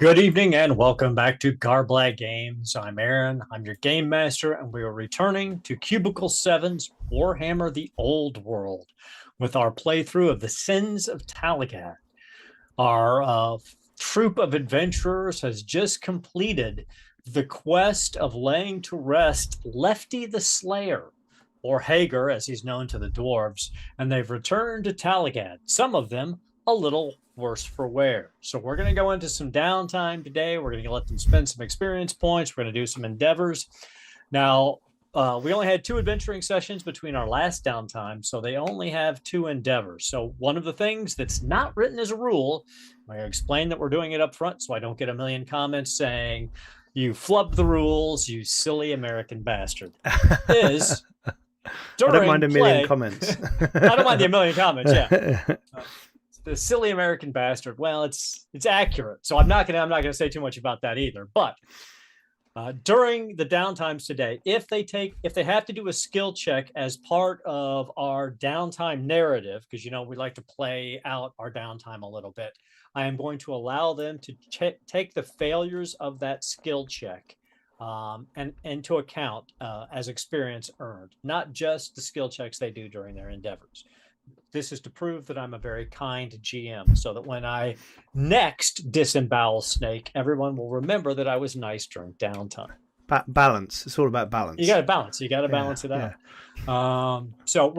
Good evening and welcome back to garblaggames. I'm Aaron, I'm your game master, and we are returning to Cubicle 7's Warhammer the Old World with our playthrough of the Sins of Talagaad. Our troop of adventurers has just completed the quest of laying to rest Lefty the Slayer, or Hager as he's known to the dwarves, and they've returned to Talagaad, some of them a little worse for wear. So we're going to go into some downtime today. We're going to let them spend some experience points. We're going to do some endeavors. Now, we only had 2 adventuring sessions between our last downtime, so they only have 2 endeavors. So one of the things that's not written as a rule, I explain that we're doing it up front so I don't get a million comments saying, you flubbed the rules, you silly American bastard, is during I don't mind a million play, comments. I don't mind the million comments, yeah. The silly American bastard. Well, it's accurate, so I'm not gonna say too much about that either. But during the downtimes today, if they have to do a skill check as part of our downtime narrative, because we like to play out our downtime a little bit, I am going to allow them to take the failures of that skill check and into account as experience earned, not just the skill checks they do during their endeavors. This is to prove that I'm a very kind GM, so that when I next disembowel Snake, everyone will remember that I was nice during downtime. Balance. It's all about balance. You got to balance. You got to balance it out. Yeah. So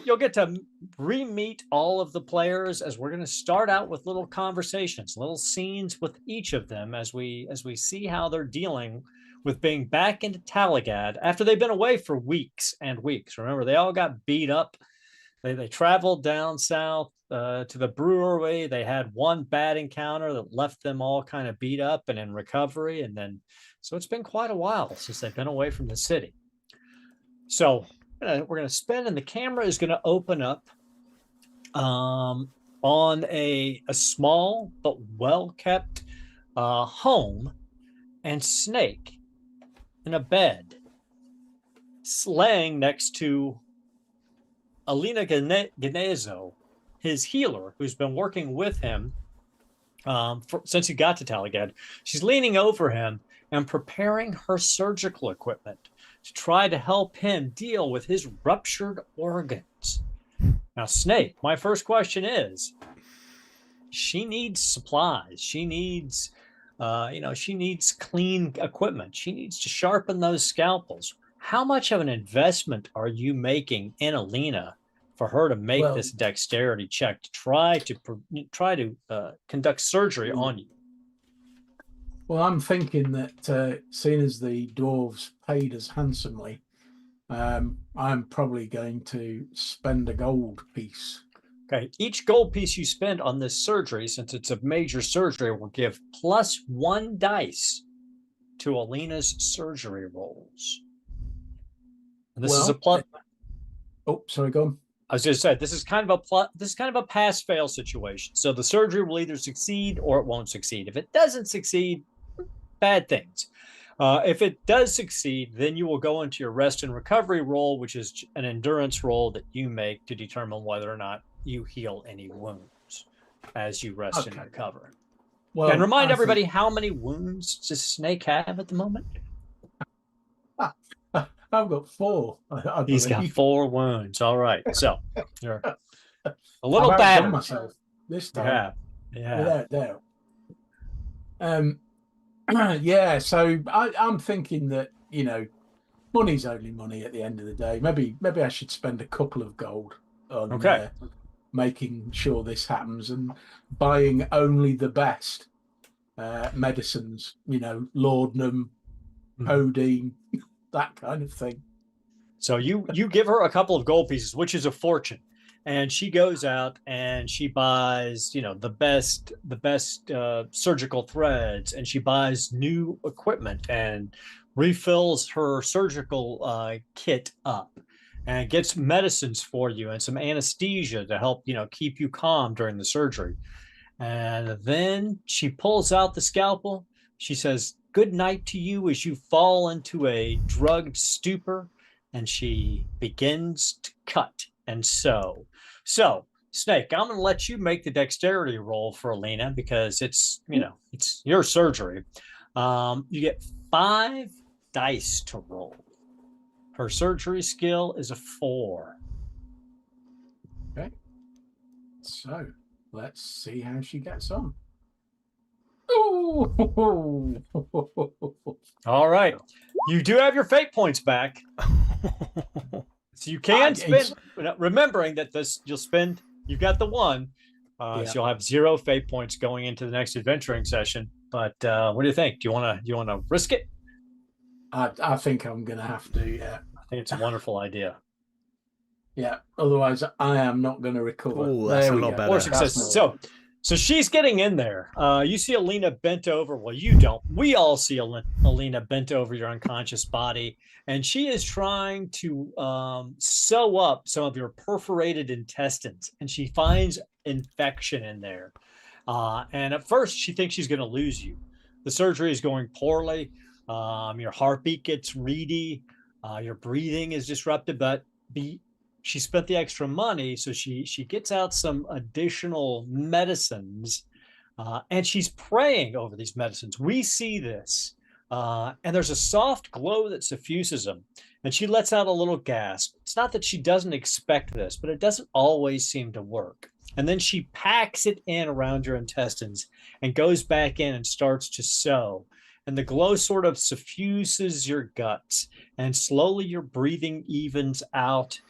you'll get to re-meet all of the players as we're going to start out with little conversations, little scenes with each of them as we see how they're dealing with being back into Talagaad after they've been away for weeks and weeks. Remember, they all got beat up. They traveled down south to the brewery. They had one bad encounter that left them all kind of beat up and in recovery. And then, so it's been quite a while since they've been away from the city. So we're going to spin, and the camera is going to open up on a small but well-kept home, and Snake in a bed, laying next to Alina Ganezo, his healer, who's been working with him since he got to Talagaad. She's leaning over him and preparing her surgical equipment to try to help him deal with his ruptured organs. Now, Snake, my first question is, she needs supplies. She needs, she needs clean equipment. She needs to sharpen those scalpels. How much of an investment are you making in Alina for her to make this dexterity check to try to conduct surgery on you? Well, I'm thinking that seeing as the dwarves paid us handsomely, I'm probably going to spend a gold piece. Okay, each gold piece you spend on this surgery, since it's a major surgery, will give +1 dice to Alina's surgery rolls. And this is a plus. Oh, sorry, go on. I was going to say, this is kind of a pass-fail situation. So the surgery will either succeed or it won't succeed. If it doesn't succeed, bad things. If it does succeed, then you will go into your rest and recovery roll, which is an endurance roll that you make to determine whether or not you heal any wounds as you rest and recover. Well, and remind everybody, how many wounds does Snake have at the moment? I've got 4. He's got 4 wounds. All right. So you're a little battered myself this time. Yeah. Without doubt. Yeah. So I'm thinking that, money's only money at the end of the day. Maybe I should spend a couple of gold on making sure this happens and buying only the best medicines, laudanum, codeine, that kind of thing. So you give her a couple of gold pieces, which is a fortune, and she goes out and she buys the best surgical threads, and she buys new equipment and refills her surgical kit up, and gets medicines for you and some anesthesia to help keep you calm during the surgery. And then she pulls out the scalpel. She says, "Good night to you," as you fall into a drugged stupor, and she begins to cut and sew. So Snake, I'm going to let you make the dexterity roll for Alina because it's your surgery. You get 5 dice to roll. Her surgery skill is a 4. Okay. So let's see how she gets on. All right. You do have your fate points back. So you can spend, remembering that you've got the 1. So you'll have 0 fate points going into the next adventuring session. But what do you think? Do you want to risk it? I think I'm going to have to, yeah. I think it's a wonderful idea. Yeah, otherwise I am not going to recover. Ooh, that's a lot better. More success. So she's getting in there. You see Alina bent over. Well, you don't. We all see Alina bent over your unconscious body, and she is trying to sew up some of your perforated intestines, and she finds infection in there. And at first, she thinks she's going to lose you. The surgery is going poorly. Your heartbeat gets reedy. Your breathing is disrupted, but she spent the extra money, so she gets out some additional medicines, and she's praying over these medicines. We see this, and there's a soft glow that suffuses them, and she lets out a little gasp. It's not that she doesn't expect this, but it doesn't always seem to work. And then she packs it in around your intestines and goes back in and starts to sew. And the glow sort of suffuses your guts, and slowly your breathing evens out.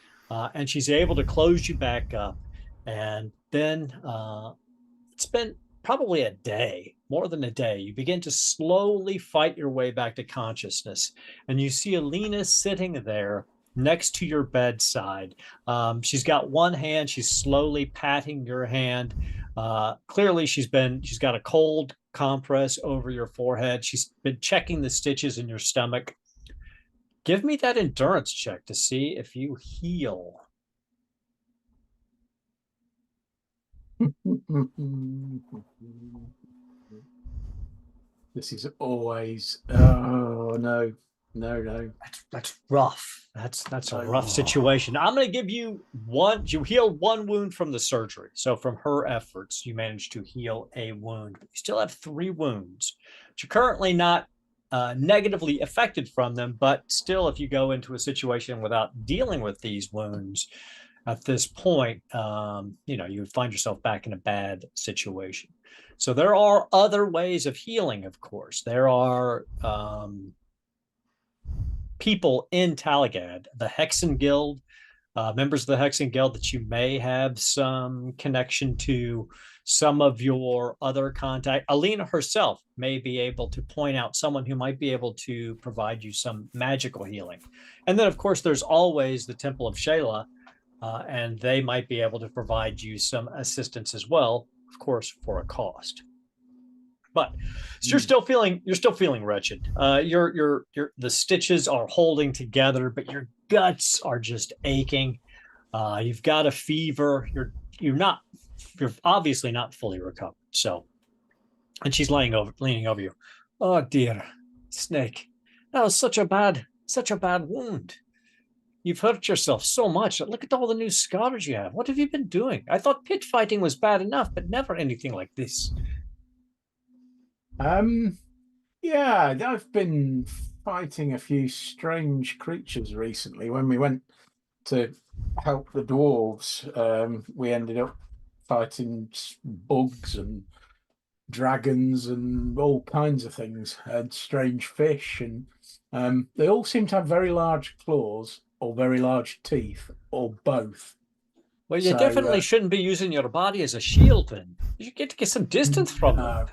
And she's able to close you back up. And then it's been probably a day, more than a day. You begin to slowly fight your way back to consciousness. And you see Alina sitting there next to your bedside. She's got one hand. She's slowly patting your hand. Clearly, she's got a cold compress over your forehead. She's been checking the stitches in your stomach. Give me that endurance check to see if you heal. This is always, oh no. That's rough. That's a rough situation. I'm going to give you one. You healed 1 wound from the surgery. So from her efforts, you managed to heal a wound. You still have 3 wounds. But you're currently not negatively affected from them, but still, if you go into a situation without dealing with these wounds at this point, you would find yourself back in a bad situation. So there are other ways of healing, of course. There are people in Talagaad, the Hexen Guild, members of the Hexen Guild that you may have some connection to. Some of your other contact, Alina herself may be able to point out someone who might be able to provide you some magical healing. And then, of course, there's always the Temple of Shayla, and they might be able to provide you some assistance as well, of course, for a cost. But so you're still feeling wretched. The stitches are holding together, but your guts are just aching. You've got a fever. You're obviously not fully recovered. So, and she's leaning over you. Oh dear, Snake, that was such a bad wound. You've hurt yourself so much. Look at all the new scars you have. What have you been doing? I thought pit fighting was bad enough, but never anything like this. Yeah, I've been fighting a few strange creatures recently. When we went to help the dwarves, we ended up fighting bugs and dragons and all kinds of things, and strange fish, and they all seem to have very large claws or very large teeth or both. Well, you definitely shouldn't be using your body as a shield then. You get to get some distance from them.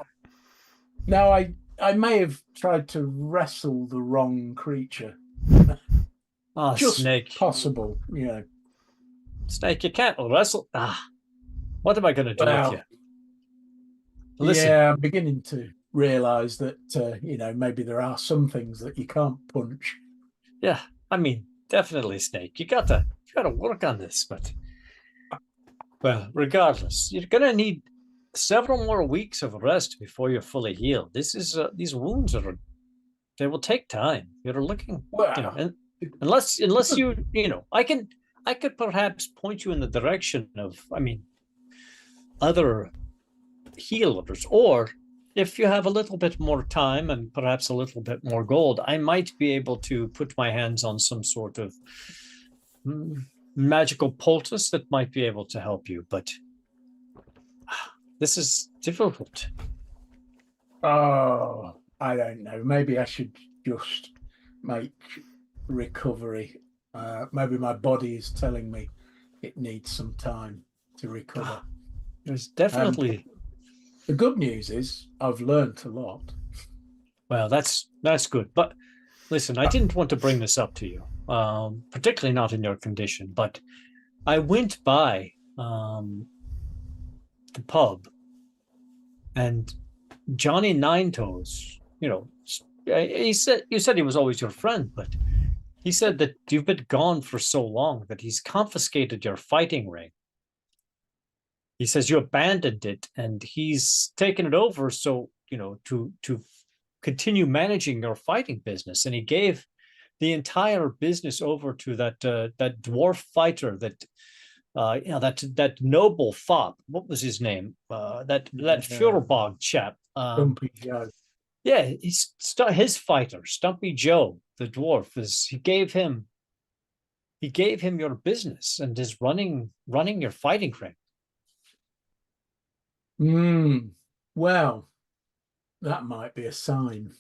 No, I may have tried to wrestle the wrong creature. Oh, just Snake. Possible, Snake, you can't wrestle. What am I going to do with you? Listen. Yeah, I'm beginning to realize that, maybe there are some things that you can't punch. Yeah, I mean, definitely, Snake. You got to work on this, but well, regardless, you're going to need several more weeks of rest before you're fully healed. These wounds they will take time. You're looking, unless you, I could perhaps point you in the direction of, other healers, or if you have a little bit more time and perhaps a little bit more gold, I might be able to put my hands on some sort of magical poultice that might be able to help you. But this is difficult. Oh, I don't know. Maybe I should just make recovery. Maybe my body is telling me it needs some time to recover. There's definitely. The good news is I've learned a lot. Well, that's good. But listen, I didn't want to bring this up to you, particularly not in your condition. But I went by the pub, and Johnny Ninetoes, you said he was always your friend, but he said that you've been gone for so long that he's confiscated your fighting ring. He says you abandoned it, and he's taken it over to continue managing your fighting business. And he gave the entire business over to that dwarf fighter that noble fop. What was his name? That Fuhrerbog chap. Stumpy Joe. Yeah, his fighter, Stumpy Joe, the dwarf, he gave him your business and is running your fighting ring. Well, that might be a sign,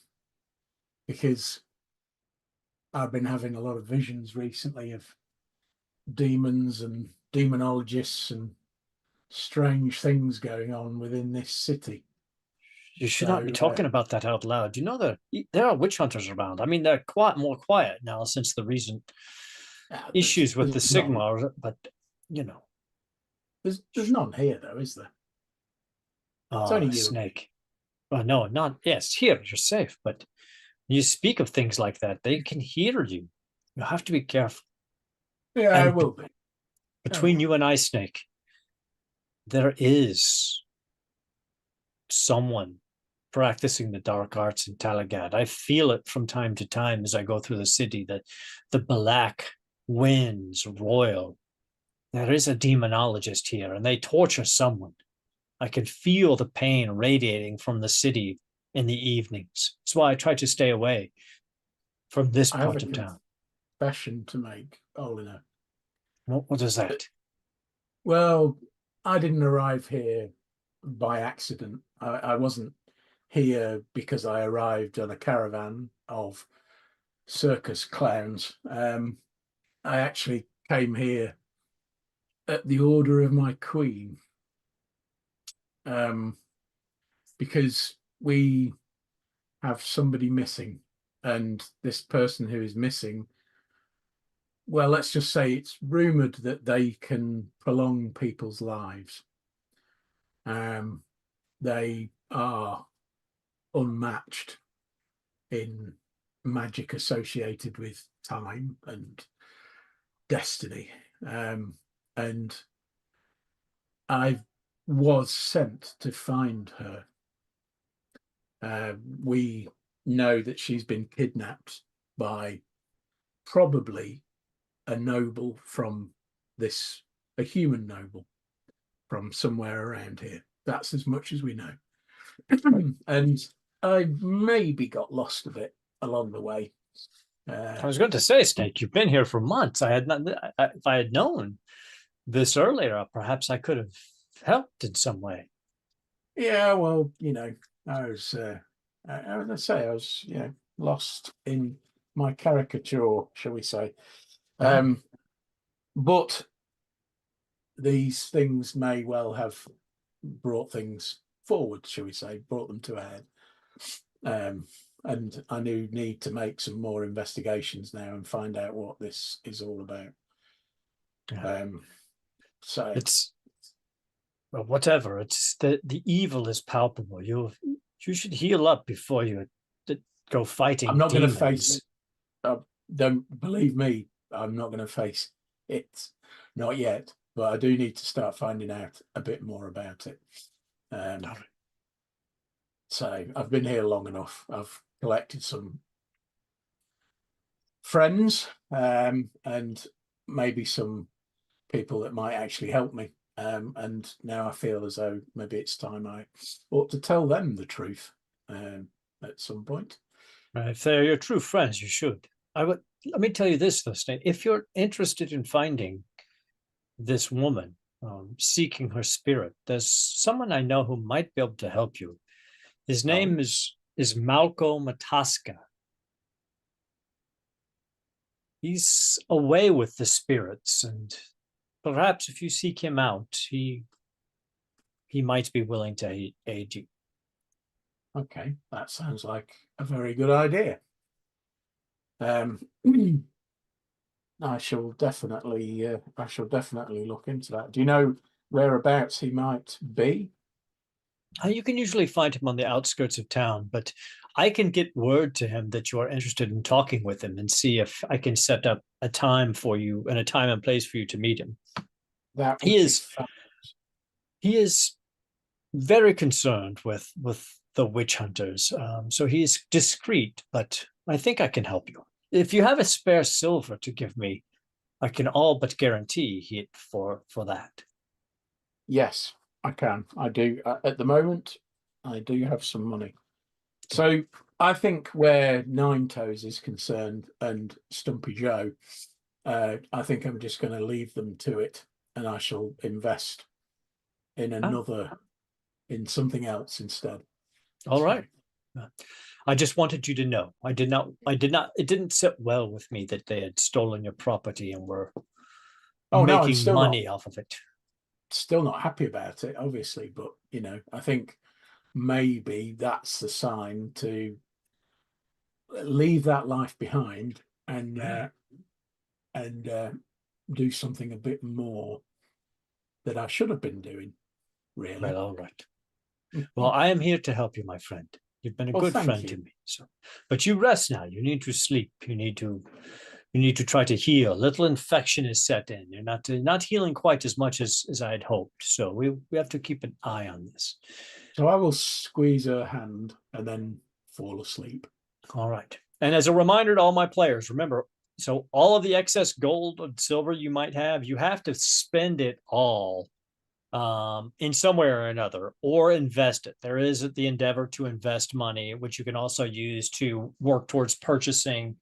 because I've been having a lot of visions recently of demons and demonologists and strange things going on within this city. You should not be talking about that out loud. You know that there are witch hunters around. I mean, they're more quiet now since the recent issues with the Sigma, but there's none here though, is there? It's only you. Snake. Well, no, not yes. Here you're safe, but you speak of things like that, they can hear you. You have to be careful. Yeah, I will be. Between you and I, Snake, there is someone practicing the dark arts in Talagaad. I feel it from time to time as I go through the city, that the black winds royal. There is a demonologist here, and they torture someone. I can feel the pain radiating from the city in the evenings. That's why I try to stay away from this part of town. Confession to make, Olina. What is that? Well, I didn't arrive here by accident. I wasn't here because I arrived on a caravan of circus clowns. I actually came here at the order of my queen, because we have somebody missing, and this person who is missing, well, let's just say it's rumored that they can prolong people's lives. They are unmatched in magic associated with time and destiny. And I was sent to find her. We know that she's been kidnapped by probably a noble from a human noble from somewhere around here. That's as much as we know. And I maybe got lost a bit along the way. I was going to say, Snake, you've been here for months. If I had known this earlier, perhaps I could have helped in some way. Yeah, well, I was lost in my caricature, shall we say. But these things may well have brought things forward, shall we say, brought them to a head. And I need to make some more investigations now and find out what this is all about. So it's, well, whatever. It's the evil is palpable. You should heal up before you go fighting. I'm not going to face. Don't believe me. I'm not going to face it, not yet. But I do need to start finding out a bit more about it. So I've been here long enough. I've collected some friends, and maybe some people that might actually help me And now I feel as though maybe it's time I ought to tell them the truth at some point. If they're your true friends, you should. Let me tell you this, though, Snake. If you're interested in finding this woman, seeking her spirit, there's someone I know who might be able to help you. His name is Malco Mataska. He's away with the spirits, and perhaps if you seek him out, he might be willing to aid you. Okay, that sounds like a very good idea. I shall definitely look into that. Do you know whereabouts he might be? You can usually find him on the outskirts of town, but I can get word to him that you are interested in talking with him and see if I can set up a time for you and a time and place for you to meet him. He is very concerned with the witch hunters, so he's discreet, but I think I can help you. If you have a spare silver to give me, I can all but guarantee it for that. Yes, I can. I do. At the moment, I do have some money. So I think where Nine Toes is concerned and Stumpy Joe, I think I'm just going to leave them to it, and I shall invest in in something else instead. All right. I just wanted you to know. I did not, it didn't sit well with me that they had stolen your property and were making money off of it. Still not happy about it, obviously, but I think maybe that's the sign to leave that life behind and do something a bit more that I should have been doing, really. Well, all right. Well, I am here to help you, my friend. You've been a good friend to me. So, but you rest now. You need to sleep. You need to try to heal. Little infection is set in. You're not healing quite as much as I had hoped. So we have to keep an eye on this. So I will squeeze her hand and then fall asleep. All right. And as a reminder to all my players, remember, so all of the excess gold and silver you might have, you have to spend it all in some way or another, or invest it. There is the endeavor to invest money, which you can also use to work towards purchasing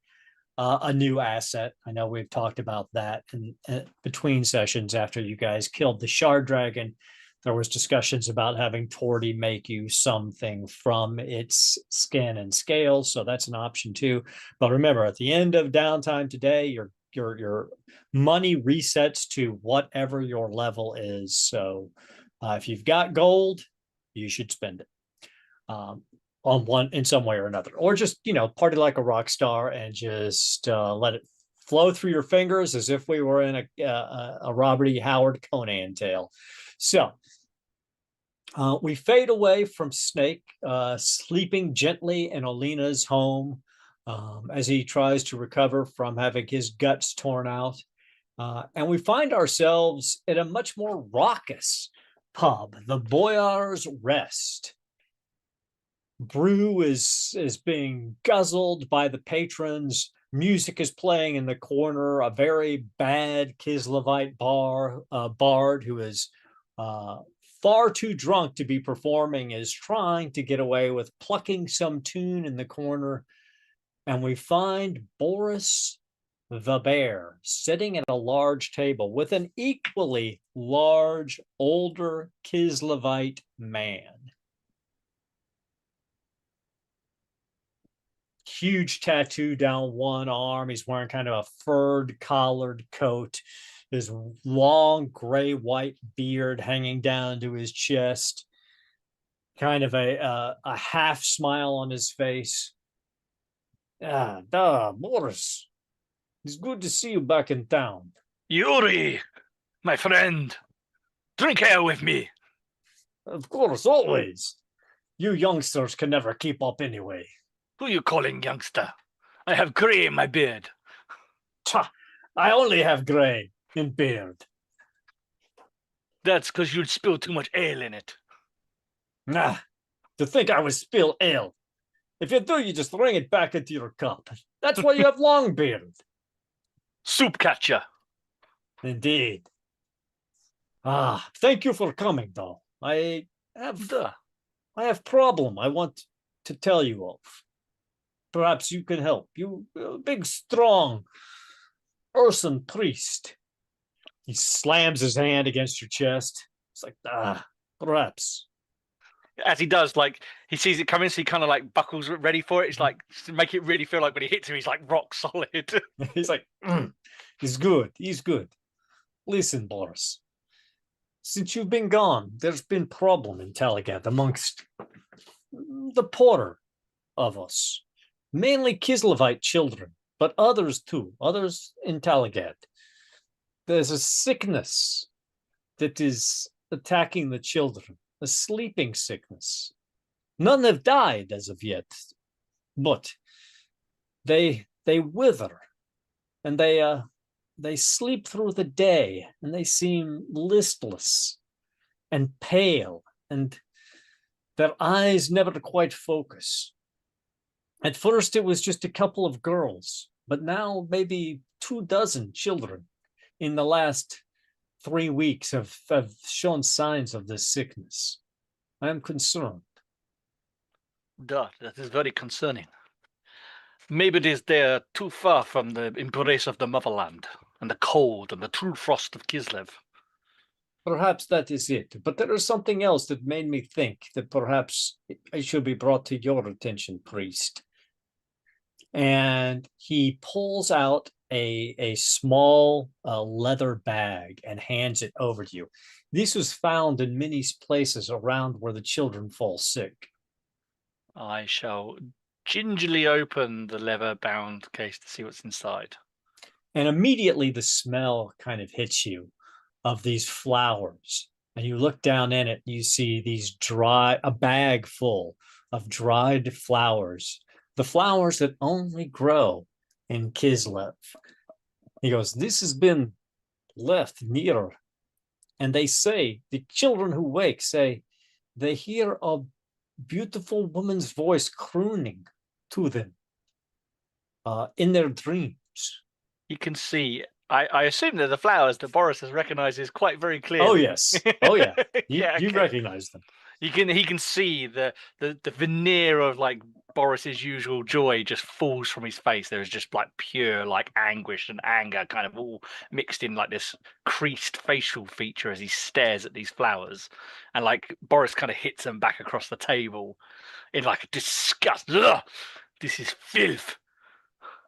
a new asset. I know we've talked about that in between sessions after you guys killed the Shard Dragon. There was discussions about having Torty make you something from its skin and scales, so that's an option too. But remember, at the end of downtime today, your money resets to whatever your level is. So if you've got gold, you should spend it on one in some way or another, or just party like a rock star and just let it flow through your fingers as if we were in a Robert E. Howard Conan tale. So we fade away from Snake sleeping gently in Alina's home as he tries to recover from having his guts torn out. And we find ourselves at a much more raucous pub, the Boyar's Rest. Brew is being guzzled by the patrons. Music is playing in the corner. A very bad Kislevite bard who is far too drunk to be performing is trying to get away with plucking some tune in the corner. And we find Boris the bear sitting at a large table with an equally large, older Kislevite man. Huge tattoo down one arm. He's wearing kind of a furred collared coat. His long gray white beard hanging down to his chest. Kind of a half smile on his face. Boris. It's good to see you back in town. Yuri, my friend, drink ale with me. Of course, always. You youngsters can never keep up anyway. Who you calling youngster? I have gray in my beard. I only have gray in beard. That's because you'd spill too much ale in it. Nah, to think I would spill ale. If you do, you just ring it back into your cup. That's why you have long beard. Soup catcher. Indeed. Thank you for coming, though. I have Duh. problem I want to tell you of. Perhaps you can help. You big, strong, Urson priest. He slams his hand against your chest. It's like, perhaps. As he does, like he sees it coming, so he kind of like buckles ready for it. It's like to make it really feel like when he hits him, he's like rock solid. He's like, he's good. He's good. Listen, Boris. Since you've been gone, there's been problem in Talagaad amongst the poorer of us, mainly Kislevite children, but others too, others in Talagaad. There's a sickness that is attacking the children, a sleeping sickness. None have died as of yet, but they wither, and they sleep through the day, and they seem listless and pale, and their eyes never quite focus. At first, it was just a couple of girls, but now maybe 24 children in the last 3 weeks have shown signs of this sickness. I am concerned. Duh, that is very concerning. Maybe it is they're too far from the embrace of the motherland and the cold and the true frost of Kislev. Perhaps that is it, but there is something else that made me think that perhaps I should be brought to your attention, priest. And he pulls out a small leather bag and hands it over to you. This was found in many places around where the children fall sick. I shall gingerly open the leather-bound case to see what's inside. And immediately the smell kind of hits you of these flowers. And you look down in it, and you see these a bag full of dried flowers, the flowers that only grow in Kislev. He goes, this has been left near. And they say, the children who wake say, they hear a beautiful woman's voice crooning to them in their dreams. You can see, I assume they're the flowers that Boris has recognizes quite very clearly. Oh, yes. Oh, yeah. Yeah, You okay. recognize them. He can see the veneer of like Boris's usual joy just falls from his face. There is just like pure like anguish and anger kind of all mixed in like this creased facial feature as he stares at these flowers. And like Boris kind of hits them back across the table in like a disgust. Ugh, this is filth.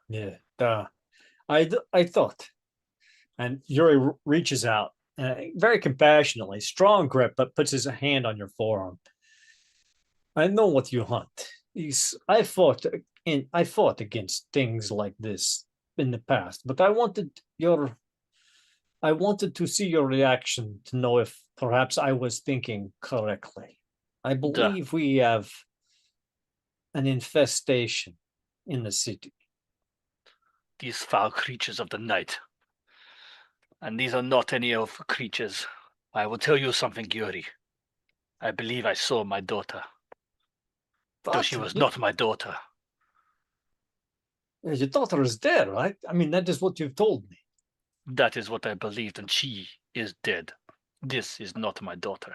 Yeah. I thought. And Yuri reaches out very compassionately, strong grip, but puts his hand on your forearm. I know what you hunt. I fought against things like this in the past, but I wanted to see your reaction to know if perhaps I was thinking correctly. I believe we have an infestation in the city. These foul creatures of the night. And these are not any elf creatures. I will tell you something, Yuri. I believe I saw my daughter. Though she was not my daughter. Your daughter is dead, right? I mean, that is what you've told me. That is what I believed, and she is dead. This is not my daughter.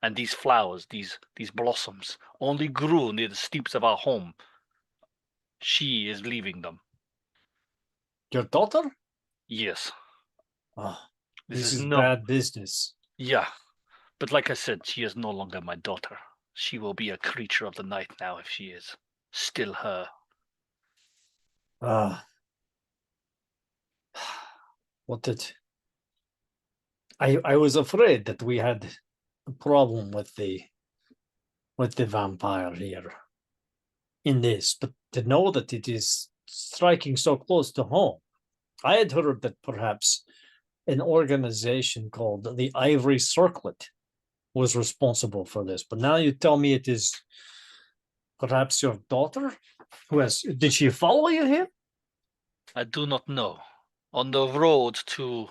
And these flowers, these blossoms, only grew near the steeps of our home. She is leaving them. Your daughter? Yes. Oh, this is bad business. Yeah. But like I said, she is no longer my daughter. She will be a creature of the night now if she is still her. What did I was afraid that we had a problem with the vampire here in this, but to know that it is striking so close to home. I had heard that perhaps an organization called the Ivory Circlet was responsible for this, but now you tell me it is perhaps your daughter did she follow you here? I do not know. On the road to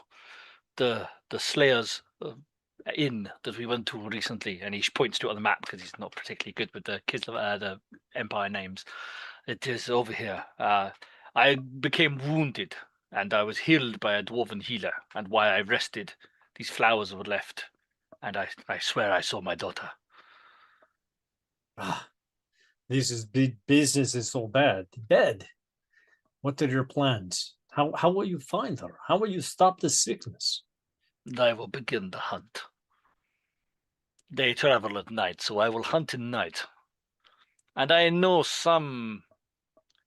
the Slayer's inn that we went to recently, and he points to it on the map because he's not particularly good with the the Empire names. It is over here. I became wounded, and I was healed by a dwarven healer. And while I rested, these flowers were left, and I swear I saw my daughter. This is big business is so bad. Dead. What are your plans? How will you find her? How will you stop the sickness? I will begin the hunt. They travel at night, so I will hunt in night. And I know some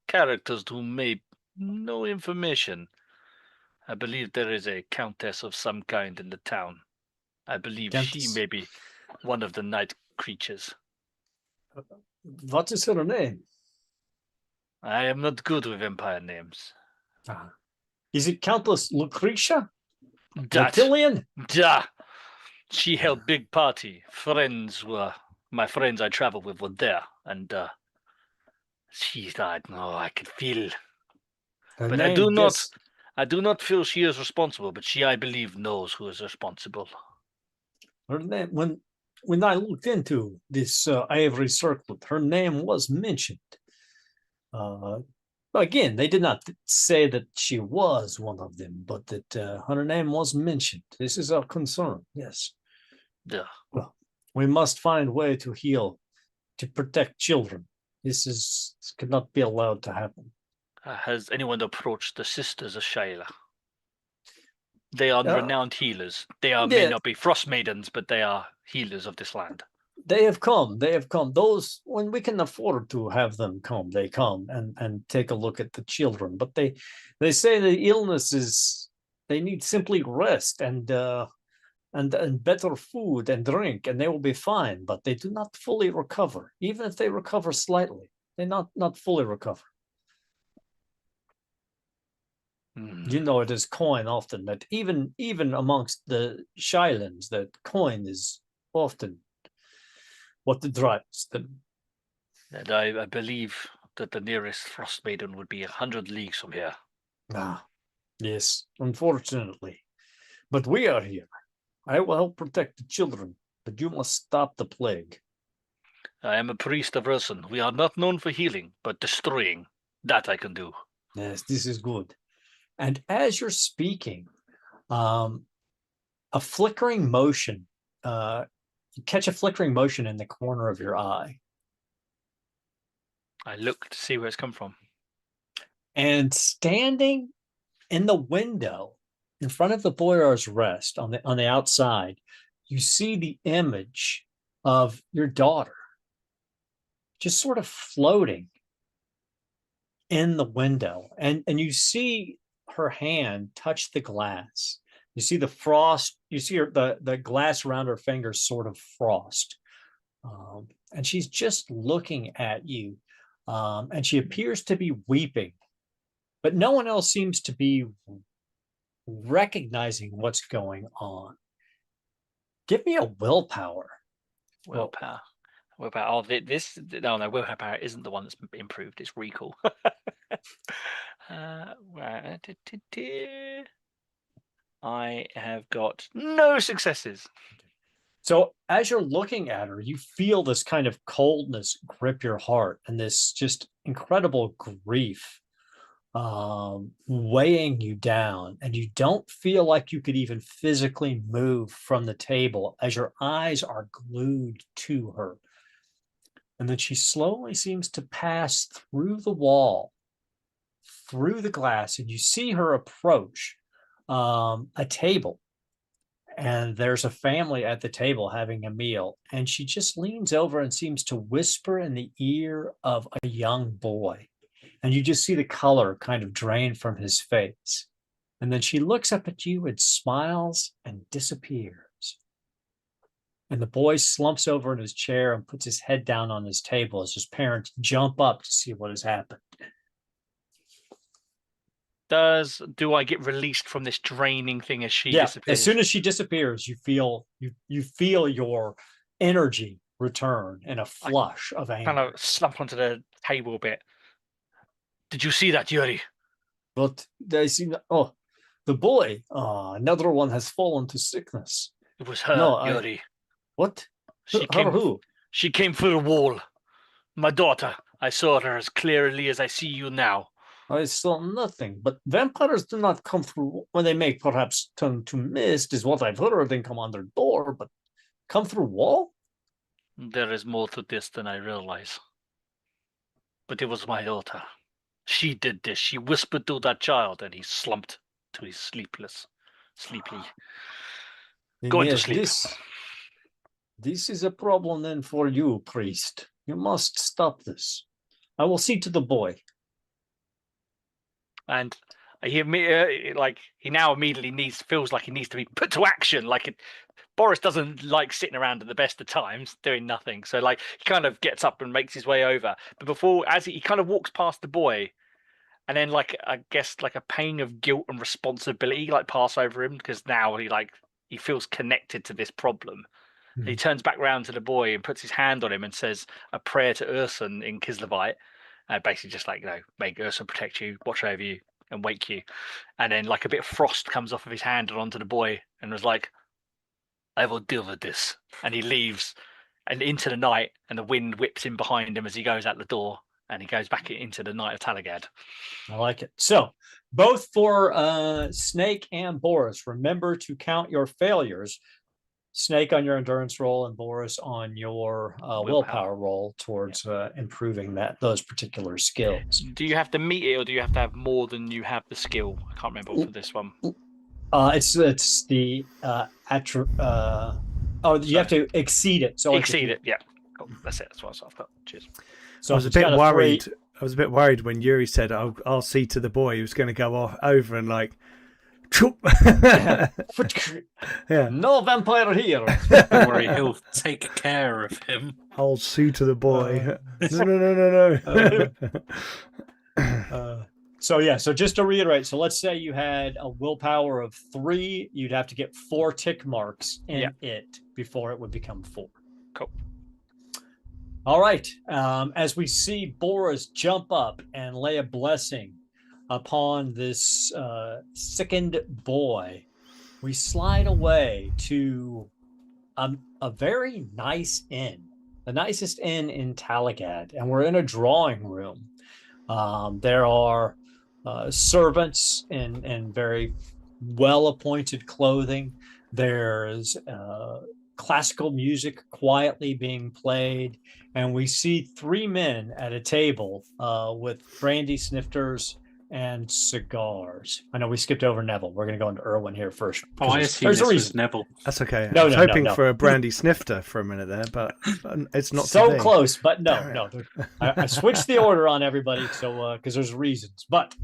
characters who may know information. I believe there is a countess of some kind in the town. I believe she Countess? may be one of the night creatures. What is her name? I am not good with empire names. Is it Countess Lucretia? That, Lotilian? da. She held big party. My friends I traveled with were there, and she died. No, I could feel. Her But name, yes. I do not feel she is responsible. But she, I believe, knows who is responsible. Her name, when I looked into this ivory circlet, her name was mentioned. Again, they did not say that she was one of them, but that her name was mentioned. This is our concern, yes. Yeah. Well, we must find a way to heal, to protect children. This could not be allowed to happen. Has anyone approached the sisters of Shayla? They are renowned healers. They may not be frost maidens, but they are healers of this land. They have come. Those, when we can afford to have them come, they come and take a look at the children. But they say the illness is, they need simply rest and better food and drink, and they will be fine. But they do not fully recover. Even if they recover slightly, they not fully recover. You know, it is coin often that even amongst the Shylands, that coin is often what drives them. And I believe that the nearest frost maiden would be 100 leagues from here. Yes, unfortunately. But we are here. I will help protect the children, but you must stop the plague. I am a priest of Urson. We are not known for healing, but destroying. That I can do. Yes, this is good. And as you're speaking, a flickering motion, you catch a flickering motion in the corner of your eye. I look to see where it's come from. And standing in the window in front of the Boyar's Rest on the outside, you see the image of your daughter just sort of floating in the window. And you see her hand touch the glass. You see the frost, you see the glass around her fingers sort of frost. And she's just looking at you. And she appears to be weeping, but no one else seems to be recognizing what's going on. Give me a willpower. Willpower. Willpower. Oh, no, willpower isn't the one that's improved. It's recall. I have got no successes. So as you're looking at her, you feel this kind of coldness grip your heart and this just incredible grief weighing you down. And you don't feel like you could even physically move from the table as your eyes are glued to her. And then she slowly seems to pass through the wall, through the glass, and you see her approach a table. And there's a family at the table having a meal. And she just leans over and seems to whisper in the ear of a young boy. And you just see the color kind of drain from his face. And then she looks up at you and smiles and disappears. And the boy slumps over in his chair and puts his head down on his table as his parents jump up to see what has happened. Do I get released from this draining thing as she disappears? As soon as she disappears, you feel your energy return in a flush of anger. Kind of slump onto the table a bit. Did you see that, Yuri? But they seem the boy, another one has fallen to sickness. It was her, Yuri. What? She came through the wall. My daughter. I saw her as clearly as I see you now. I saw nothing, but vampires do not come through when they make perhaps turn to mist, is what I've heard, and come on their door, but come through wall? There is more to this than I realize. But it was my daughter. She did this. She whispered to that child, and he slumped to his sleepily. Going to Yes, sleep. this is a problem then for you, priest. You must stop this. I will see to the boy. And he now immediately feels like he needs to be put to action. Boris doesn't like sitting around at the best of times doing nothing. So he kind of gets up and makes his way over. But as he kind of walks past the boy, and then I guess a pain of guilt and responsibility pass over him, because now he feels connected to this problem. And he turns back round to the boy and puts his hand on him and says a prayer to Ursun in Kislevite. Basically just make Ursun protect you, watch over you, and wake you. And then a bit of frost comes off of his hand and onto the boy, and was like, I will deal with this. And he leaves and into the night, and the wind whips in behind him as he goes out the door, and he goes back into the night of Talagaad. I like it. So both for Snake and Boris, remember to count your failures. Snake on your endurance roll and Boris on your willpower roll towards improving those particular skills. Do you have to meet it, or do you have to have more than you have the skill? I can't remember for this one. It's the you have to exceed it. So exceed it, yeah. Cool. That's it. That's what I've got. Cheers. So I was a bit worried. I was a bit worried when Yuri said, "I'll see to the boy." He was going to go over and yeah. No vampire here. Don't worry, he'll take care of him. I'll see to the boy. No. So just to reiterate, so let's say you had a willpower of 3, you'd have to get 4 tick marks in it before it would become 4. Cool. All right. As we see Boris jump up and lay a blessing upon this sickened boy, we slide away to a very nice inn, the nicest inn in Talagaad, and we're in a drawing room. There are servants in very well-appointed clothing. There's classical music quietly being played, and we see 3 men at a table with brandy snifters and cigars. I know we skipped over Neville. We're going to go into Erwin here first. Oh, I assume this was Neville. That's okay. No, I was hoping for a brandy snifter for a minute there, but it's not so today. Close. But no. I switched the order on everybody, so because there's reasons. But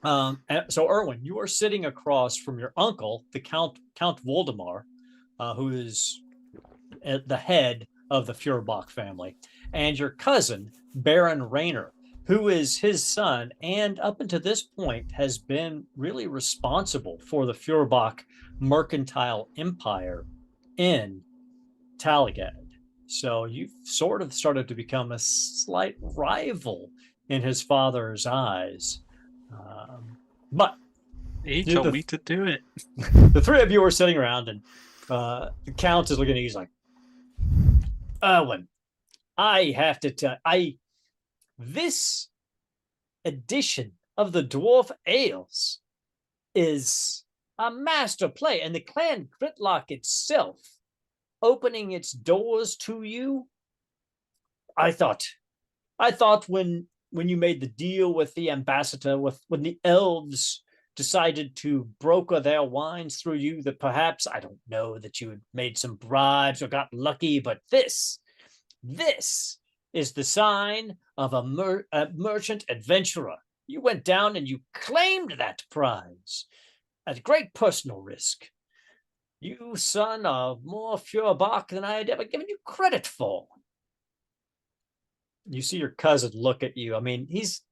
so Erwin, you are sitting across from your uncle, the Count Voldemar, who is at the head of the Feuerbach family, and your cousin Baron Rayner, who is his son, and up until this point has been really responsible for the Feuerbach mercantile empire in Talagaad. So you've sort of started to become a slight rival in his father's eyes. But he told me to do it. The 3 of you are sitting around, and the Count is looking at you. He's like, Erwin, I have to tell this edition of the Dwarf Ales is a master play, and the clan Gritlock itself opening its doors to you. I thought when you made the deal with the ambassador, when the elves decided to broker their wines through you, that perhaps, I don't know, that you had made some bribes or got lucky, but this is the sign of a merchant adventurer. You went down and you claimed that prize at great personal risk. You, son, are more Feuerbach than I had ever given you credit for. You see your cousin look at you. I mean, he's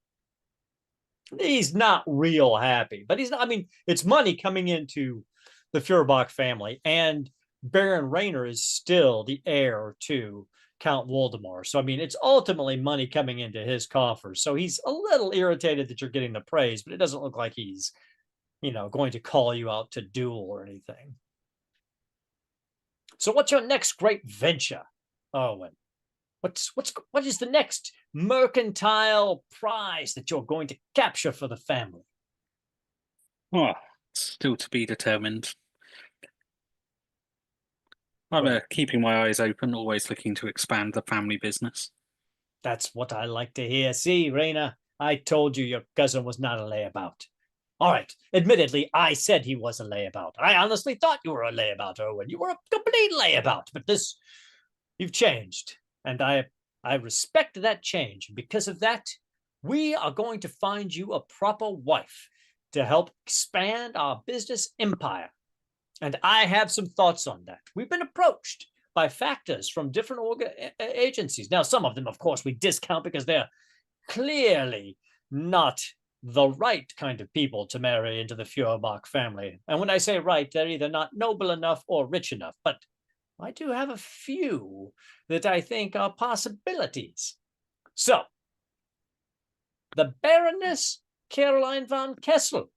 not real happy, but he's not. I mean, it's money coming into the Feuerbach family, and Baron Rayner is still the heir to Count Voldemar. So, I mean, it's ultimately money coming into his coffers. So he's a little irritated that you're getting the praise, but it doesn't look like he's, going to call you out to duel or anything. So what's your next great venture, Erwin? What is the next mercantile prize that you're going to capture for the family? Oh, still to be determined. I'm keeping my eyes open, always looking to expand the family business. That's what I like to hear. See, Raina, I told you your cousin was not a layabout. All right, admittedly, I said he was a layabout. I honestly thought you were a layabout, Owen. You were a complete layabout, but you've changed. And I respect that change. Because of that, we are going to find you a proper wife to help expand our business empire. And I have some thoughts on that. We've been approached by factors from different agencies. Now, some of them, of course, we discount because they're clearly not the right kind of people to marry into the Feuerbach family. And when I say right, they're either not noble enough or rich enough. But I do have a few that I think are possibilities. So, the Baroness Caroline von Kessel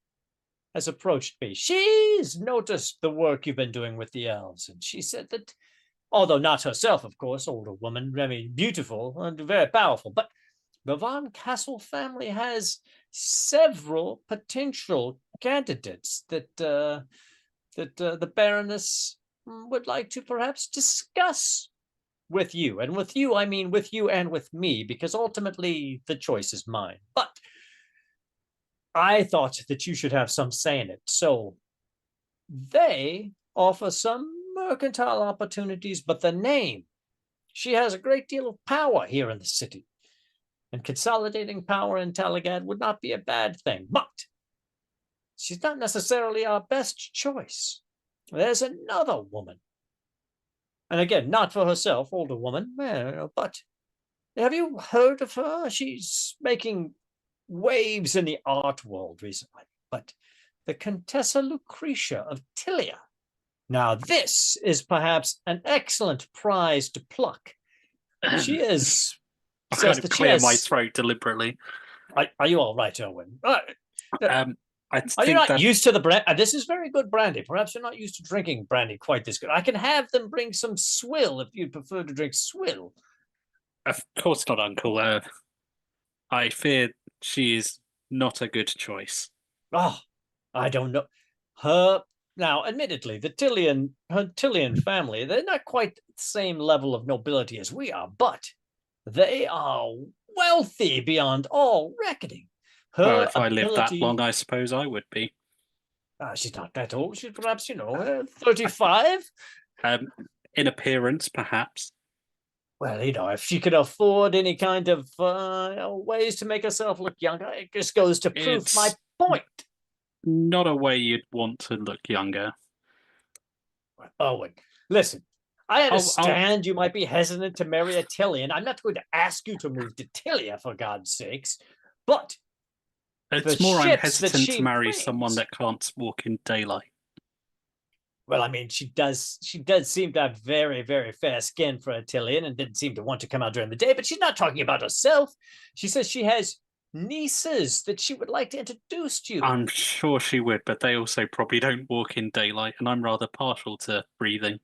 has approached me. She's noticed the work you've been doing with the elves, and she said that, although not herself, of course, older woman, very beautiful and very powerful, but the von Kessel family has several potential candidates that the Baroness would like to perhaps discuss with you. And with you, I mean with you and with me, because ultimately the choice is mine. But I thought that you should have some say in it. So they offer some mercantile opportunities, but the name, she has a great deal of power here in the city. And consolidating power in Talagaad would not be a bad thing. But she's not necessarily our best choice. There's another woman. And again, not for herself, older woman, but have you heard of her? She's making waves in the art world recently, but the Contessa Lucretia of Tilia. Now, this is perhaps an excellent prize to pluck. She is. I kind of clear my throat deliberately. Are you all right, Owen? Are you not used to the brand? This is very good brandy. Perhaps you're not used to drinking brandy quite this good. I can have them bring some swill if you'd prefer to drink swill. Of course not, Uncle. I fear she is not a good choice. Oh, I don't know. Her now, admittedly, her Tillian family, they're not quite the same level of nobility as we are, but they are wealthy beyond all reckoning. Well, if I lived that long, I suppose I would be. She's not that old. She's perhaps, 35. In appearance, perhaps. Well, if she could afford any kind of ways to make herself look younger, it just goes to prove my point. Not a way you'd want to look younger. Owen, listen, I understand you might be hesitant to marry a Tillian. I'm not going to ask you to move to Tilia, for God's sakes, but it's more I'm hesitant to marry someone that can't walk in daylight. Well, I mean, she does seem to have very, very fair skin for a Tillian and didn't seem to want to come out during the day, but she's not talking about herself. She says she has nieces that she would like to introduce to you. I'm sure she would, but they also probably don't walk in daylight, and I'm rather partial to breathing.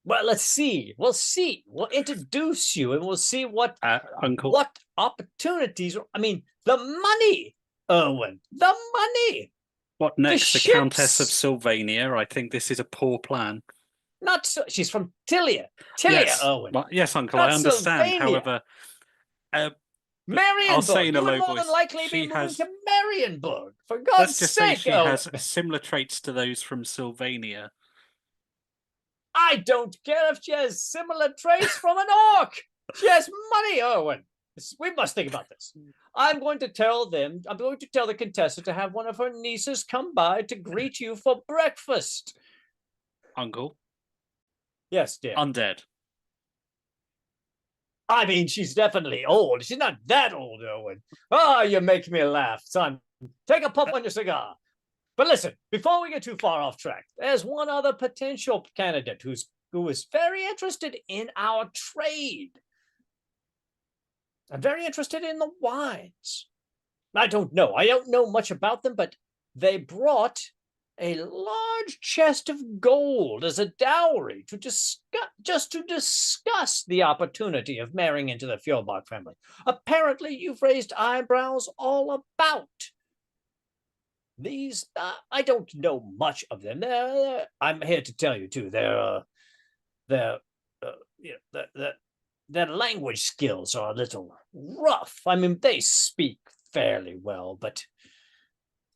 Well, let's see. We'll see. We'll introduce you, and we'll see what Uncle, what opportunities. I mean, the money, Erwin, the money. What next? The Countess of Sylvania? I think this is a poor plan. Not so. She's from Tilia. Tilia, Erwin. Yes, Uncle, I understand. Sylvania. However, Marienburg. I'll say in a low voice. More than likely be moving to Marienburg. For God's sake, she has similar traits to those from Sylvania. I don't care if she has similar traits from an orc. She has money, Erwin. We must think about this. I'm going to tell the Contessa to have one of her nieces come by to greet you for breakfast. Uncle? Yes, dear. Undead. I mean, she's definitely old. She's not that old, Owen. Oh, you make me laugh, son. Take a puff on your cigar. But listen, before we get too far off track, there's one other potential candidate who is very interested in our trade. I'm very interested in the wines. I don't know much about them, but they brought a large chest of gold as a dowry to discuss the opportunity of marrying into the Fjordbach family. Apparently, you've raised eyebrows all about these. I don't know much of them. I'm here to tell you too. Their their language skills are a little rough. I mean, they speak fairly well, but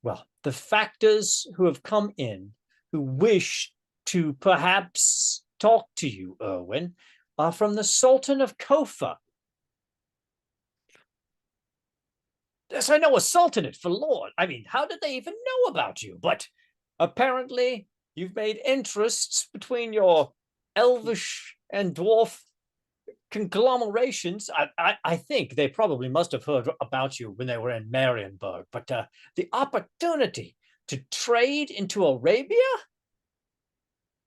well, the factors who have come in, who wish to perhaps talk to you, Erwin, are from the Sultan of Kofa. Yes, I know a sultanate for Lord. I mean, how did they even know about you? But apparently, you've made interests between your elvish and dwarf conglomerations. I think they probably must have heard about you when they were in Marienburg, but the opportunity to trade into Arabia?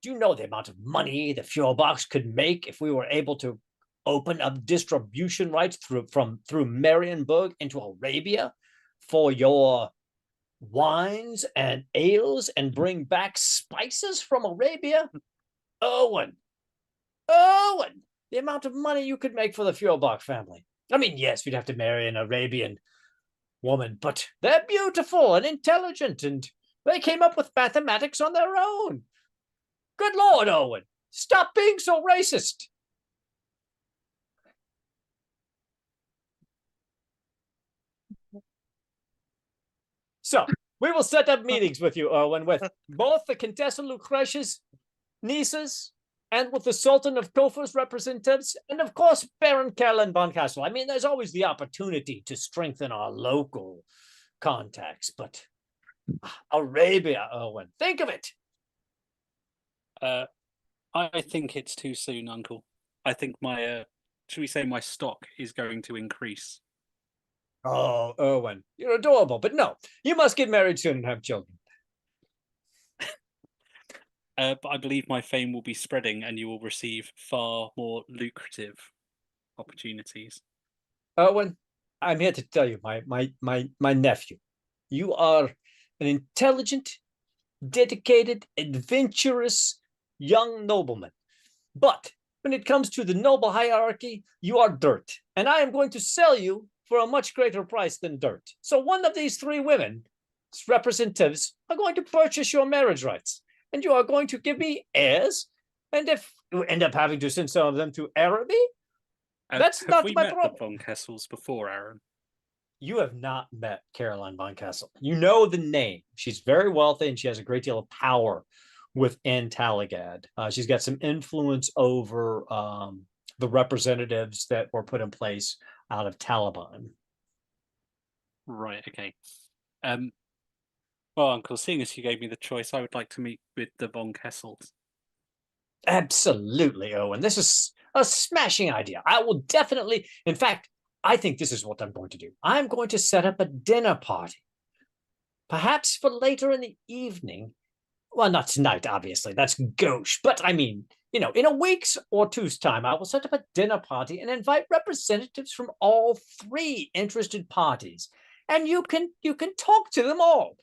Do you know the amount of money the Fjordbachs could make if we were able to open up distribution rights through Marienburg into Arabia for your wines and ales and bring back spices from Arabia? Owen, the amount of money you could make for the Fjordbach family. I mean, yes, we'd have to marry an Arabian woman, but they're beautiful and intelligent, and they came up with mathematics on their own. Good Lord, Owen, stop being so racist. So, we will set up meetings with you, Erwin, with both the Contessa Lucretia's nieces and with the Sultan of Kofa's representatives, and of course, Baron Caroline von Castle. I mean, there's always the opportunity to strengthen our local contacts, but Arabia, Erwin, think of it. I think it's too soon, Uncle. I think my, should we say my stock is going to increase. Oh, Erwin, you're adorable, but no, you must get married soon and have children. But I believe my fame will be spreading and you will receive far more lucrative opportunities. Erwin, I'm here to tell you, my nephew, you are an intelligent, dedicated, adventurous young nobleman. But when it comes to the noble hierarchy, you are dirt. And I am going to sell you for a much greater price than dirt. So one of these three women's representatives are going to purchase your marriage rights. And you are going to give me heirs. And if you end up having to send some of them to Araby, that's not my problem. Have we met the von Kessels before, Aaron? You have not met Caroline von Kessel. You know the name. She's very wealthy and she has a great deal of power within Talagaad. She's got some influence over the representatives that were put in place out of Taliban. Right, okay. Well, Uncle, seeing as you gave me the choice, I would like to meet with the von Kessels. Absolutely, Owen. This is a smashing idea. I will definitely, in fact, I think this is what I'm going to do. I'm going to set up a dinner party. Perhaps for later in the evening. Well, not tonight, obviously. That's gauche. But I mean, you know, in a week's or two's time, I will set up a dinner party and invite representatives from all three interested parties. And you can talk to them all.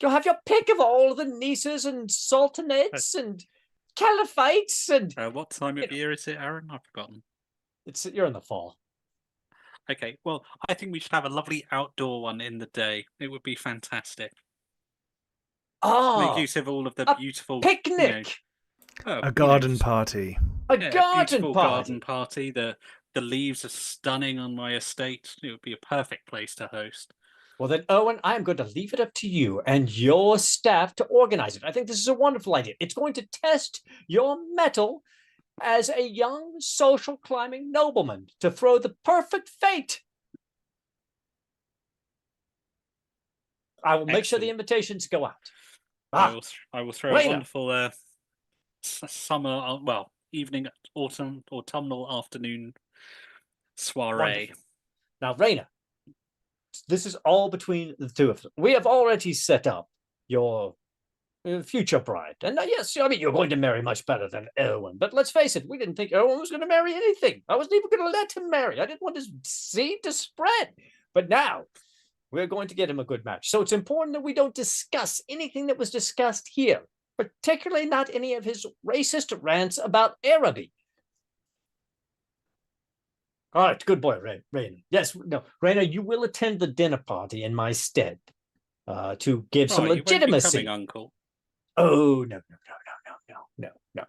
You'll have your pick of all the nieces and sultanates and caliphates and... what time of year is it, Aaron? I've forgotten. You're in the fall. Okay, well, I think we should have a lovely outdoor one in the day. It would be fantastic. Make use of all of the beautiful picnic. A garden party. A garden party. Garden party. The leaves are stunning on my estate. It would be a perfect place to host. Well then, Owen, I'm going to leave it up to you and your staff to organize it. I think this is a wonderful idea. It's going to test your mettle as a young social climbing nobleman to throw the perfect fate. I will make sure the invitations go out. I will throw a wonderful summer, evening, autumnal afternoon soiree. Wonderful. Now, Raina, this is all between the two of them. We have already set up your future bride. And yes, I mean, you're going to marry much better than Erwin. But let's face it, we didn't think Erwin was going to marry anything. I wasn't even going to let him marry. I didn't want his seed to spread. But now, We're going to get him a good match. So it's important that we don't discuss anything that was discussed here, particularly not any of his racist rants about Araby. All right, good boy, Raina. Yes, no, Raina, you will attend the dinner party in my stead to give some legitimacy. Uncle. Oh, no.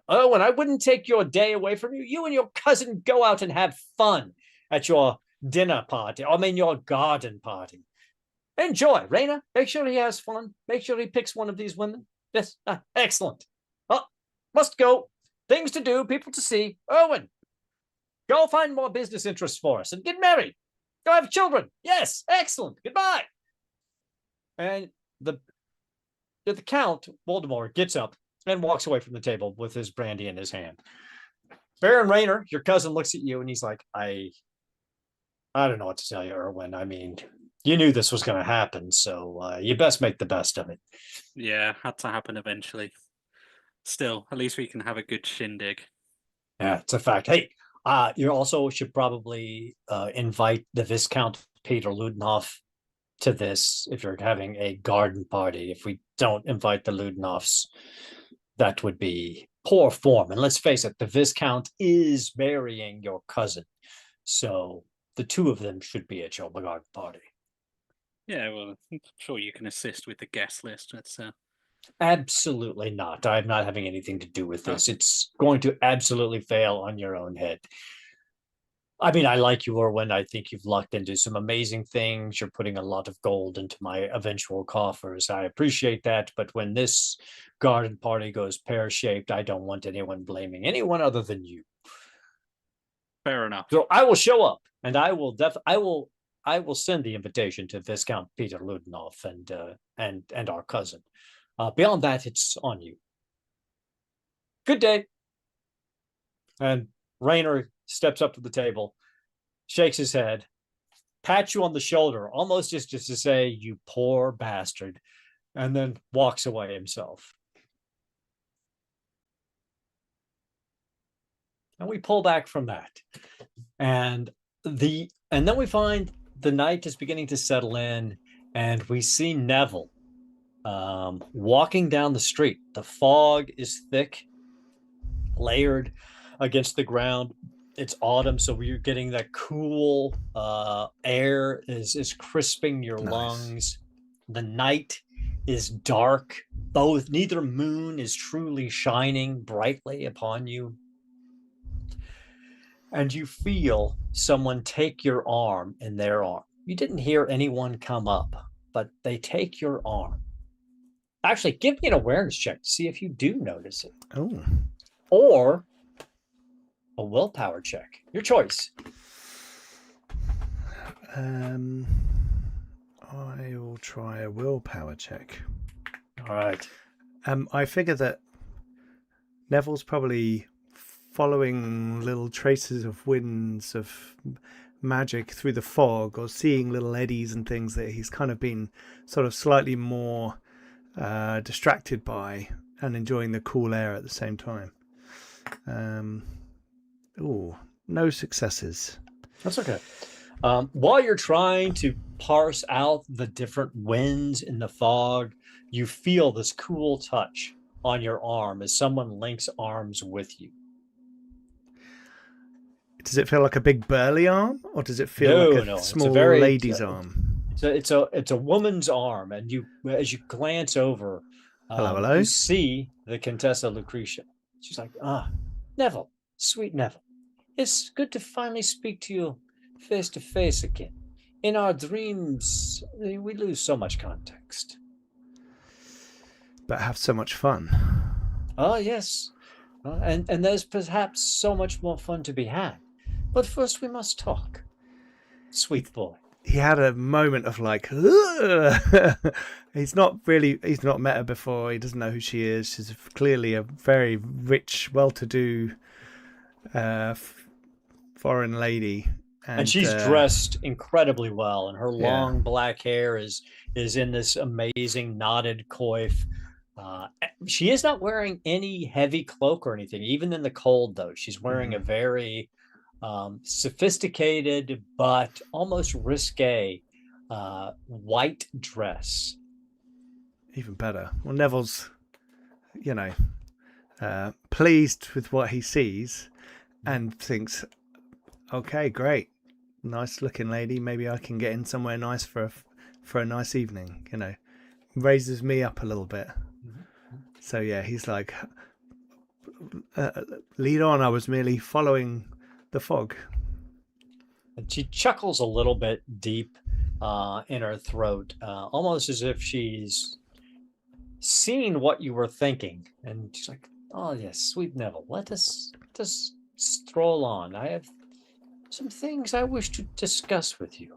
Oh, and I wouldn't take your day away from you. You and your cousin go out and have fun at your dinner party. I mean, your garden party. Enjoy, Raina. Make sure he has fun. Make sure he picks one of these women. Yes, excellent. Oh, must go. Things to do, people to see. Owen, go find more business interests for us and get married. Go have children. Yes, excellent. Goodbye. And the Count, Voldemort, gets up and walks away from the table with his brandy in his hand. Baron Raynor, your cousin, looks at you and he's like, I don't know what to tell you, Erwin. I mean, you knew this was going to happen, so you best make the best of it. Yeah, had to happen eventually. Still, at least we can have a good shindig. Yeah, it's a fact. Hey, you also should probably invite the Viscount Peter Ludendorff to this if you're having a garden party. If we don't invite the Ludendorffs, that would be poor form. And let's face it, the Viscount is marrying your cousin. So the two of them should be at your garden party. Yeah, well, I'm sure you can assist with the guest list. Absolutely not. I'm not having anything to do with this. It's going to absolutely fail on your own head. I mean, I like you, Erwin. I think you've lucked into some amazing things. You're putting a lot of gold into my eventual coffers. I appreciate that. But when this garden party goes pear-shaped, I don't want anyone blaming anyone other than you. Fair enough. So I will show up, and I will send the invitation to Viscount Peter Ludendorff and our cousin. Beyond that, it's on you. Good day. And Raynor steps up to the table, shakes his head, pats you on the shoulder, almost just to say, you poor bastard, and then walks away himself. And we pull back from that. And then we find the night is beginning to settle in, and we see Neville walking down the street. The fog is thick, layered against the ground. It's autumn, so you're getting that cool air is crisping your lungs. The night is dark. Neither moon is truly shining brightly upon you. And you feel someone take your arm in their arm. You didn't hear anyone come up, but they take your arm. Actually, give me an awareness check to see if you do notice it. Oh. Or a willpower check. Your choice. I will try a willpower check. All right. I figure that Neville's probably following little traces of winds of magic through the fog, or seeing little eddies and things that he's kind of been sort of slightly more distracted by, and enjoying the cool air at the same time. No successes. That's okay. While you're trying to parse out the different winds in the fog, you feel this cool touch on your arm as someone links arms with you. Does it feel like a big burly arm, or does it feel like a small lady's arm? It's a woman's arm, and as you glance over, hello, you see the Contessa Lucretia. She's like, Neville, sweet Neville, it's good to finally speak to you face to face again. In our dreams, we lose so much context, but have so much fun. Oh yes, and there's perhaps so much more fun to be had. But first we must talk. Sweet boy. He had a moment of like, he's not met her before. He doesn't know who she is. She's clearly a very rich, well-to-do foreign lady. And she's dressed incredibly well, and her long black hair is in this amazing knotted coif. She is not wearing any heavy cloak or anything, even in the cold, though. She's wearing a very sophisticated but almost risque white dress. Even better. Well, Neville's, pleased with what he sees and thinks, okay, great. Nice looking lady. Maybe I can get in somewhere nice for a nice evening, Raises me up a little bit. So yeah, he's like, lead on. I was merely following the fog. And she chuckles a little bit deep in her throat, almost as if she's seen what you were thinking. And she's like, oh yes, sweet Neville, let us stroll on. I have some things I wish to discuss with you.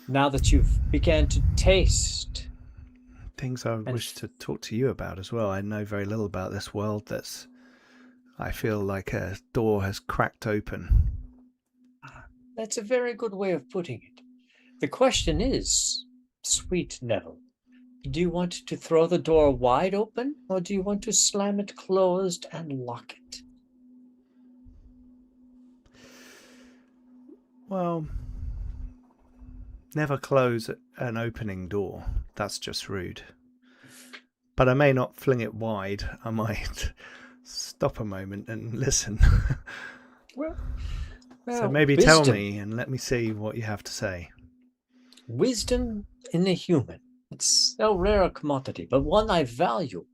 Now that you've began to taste things I wish to talk to you about as well. I know very little about this world. I feel like a door has cracked open. That's a very good way of putting it. The question is, sweet Neville, do you want to throw the door wide open, or do you want to slam it closed and lock it? Well, never close an opening door. That's just rude. But I may not fling it wide. I might stop a moment and listen. Well, so maybe wisdom. Tell me and let me see what you have to say. Wisdom in the human. It's a rare commodity, but one I value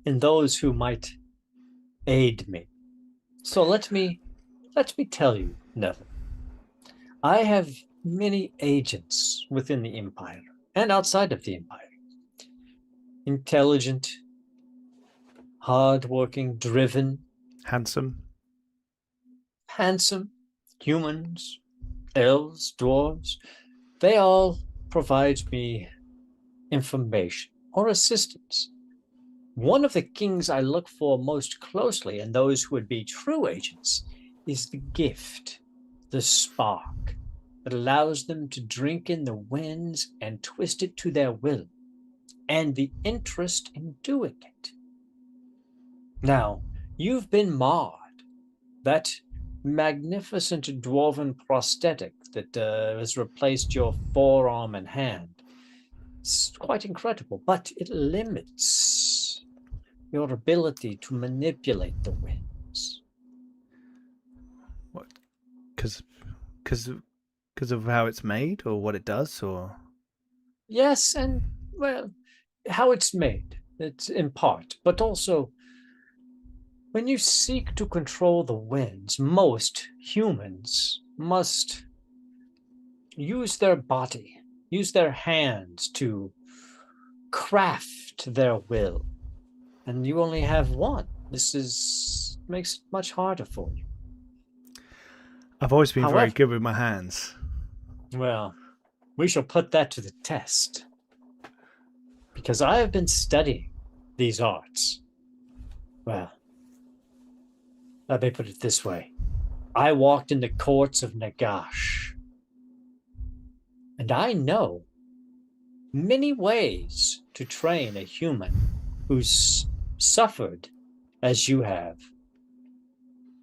in those who might aid me. So let me tell you, Neville. I have many agents within the Empire and outside of the Empire. Intelligent, hardworking, driven, handsome humans, elves, dwarves. They all provide me information or assistance. One of the things I look for most closely in those who would be true agents is the gift, the spark that allows them to drink in the winds and twist it to their will, and the interest in doing it. Now, you've been marred. That magnificent dwarven prosthetic that has replaced your forearm and hand. It's quite incredible, but it limits your ability to manipulate the winds. What? Because of how it's made, or what it does, or? Yes, and well, how it's made. It's in part, but also when you seek to control the winds, most humans must use their body, use their hands to craft their will. And you only have one. This makes it much harder for you. I've always been very good with my hands. Well, we shall put that to the test. Because I have been studying these arts. Well, let me put it this way. I walked in the courts of Nagash. And I know many ways to train a human who's suffered as you have,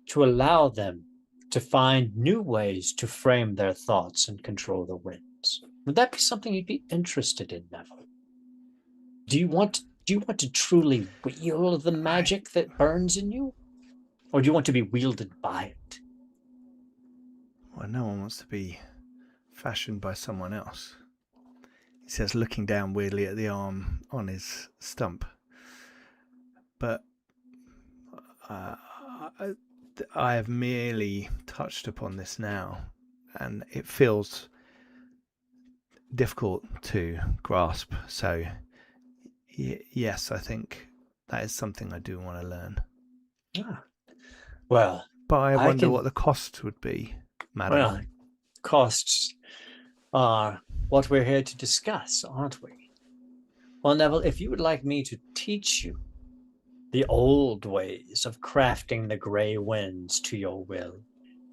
to allow them to find new ways to frame their thoughts and control the winds. Would that be something you'd be interested in, Neville? Do you want to truly wield the magic that burns in you? Or do you want to be wielded by it? Well, no one wants to be fashioned by someone else. He says, looking down weirdly at the arm on his stump. But I have merely touched upon this now, and it feels difficult to grasp. So, yes, I think that is something I do want to learn. Ah. Well, but I wonder what the cost would be, madam. Well, costs are what we're here to discuss, aren't we? Well, Neville, if you would like me to teach you the old ways of crafting the grey winds to your will,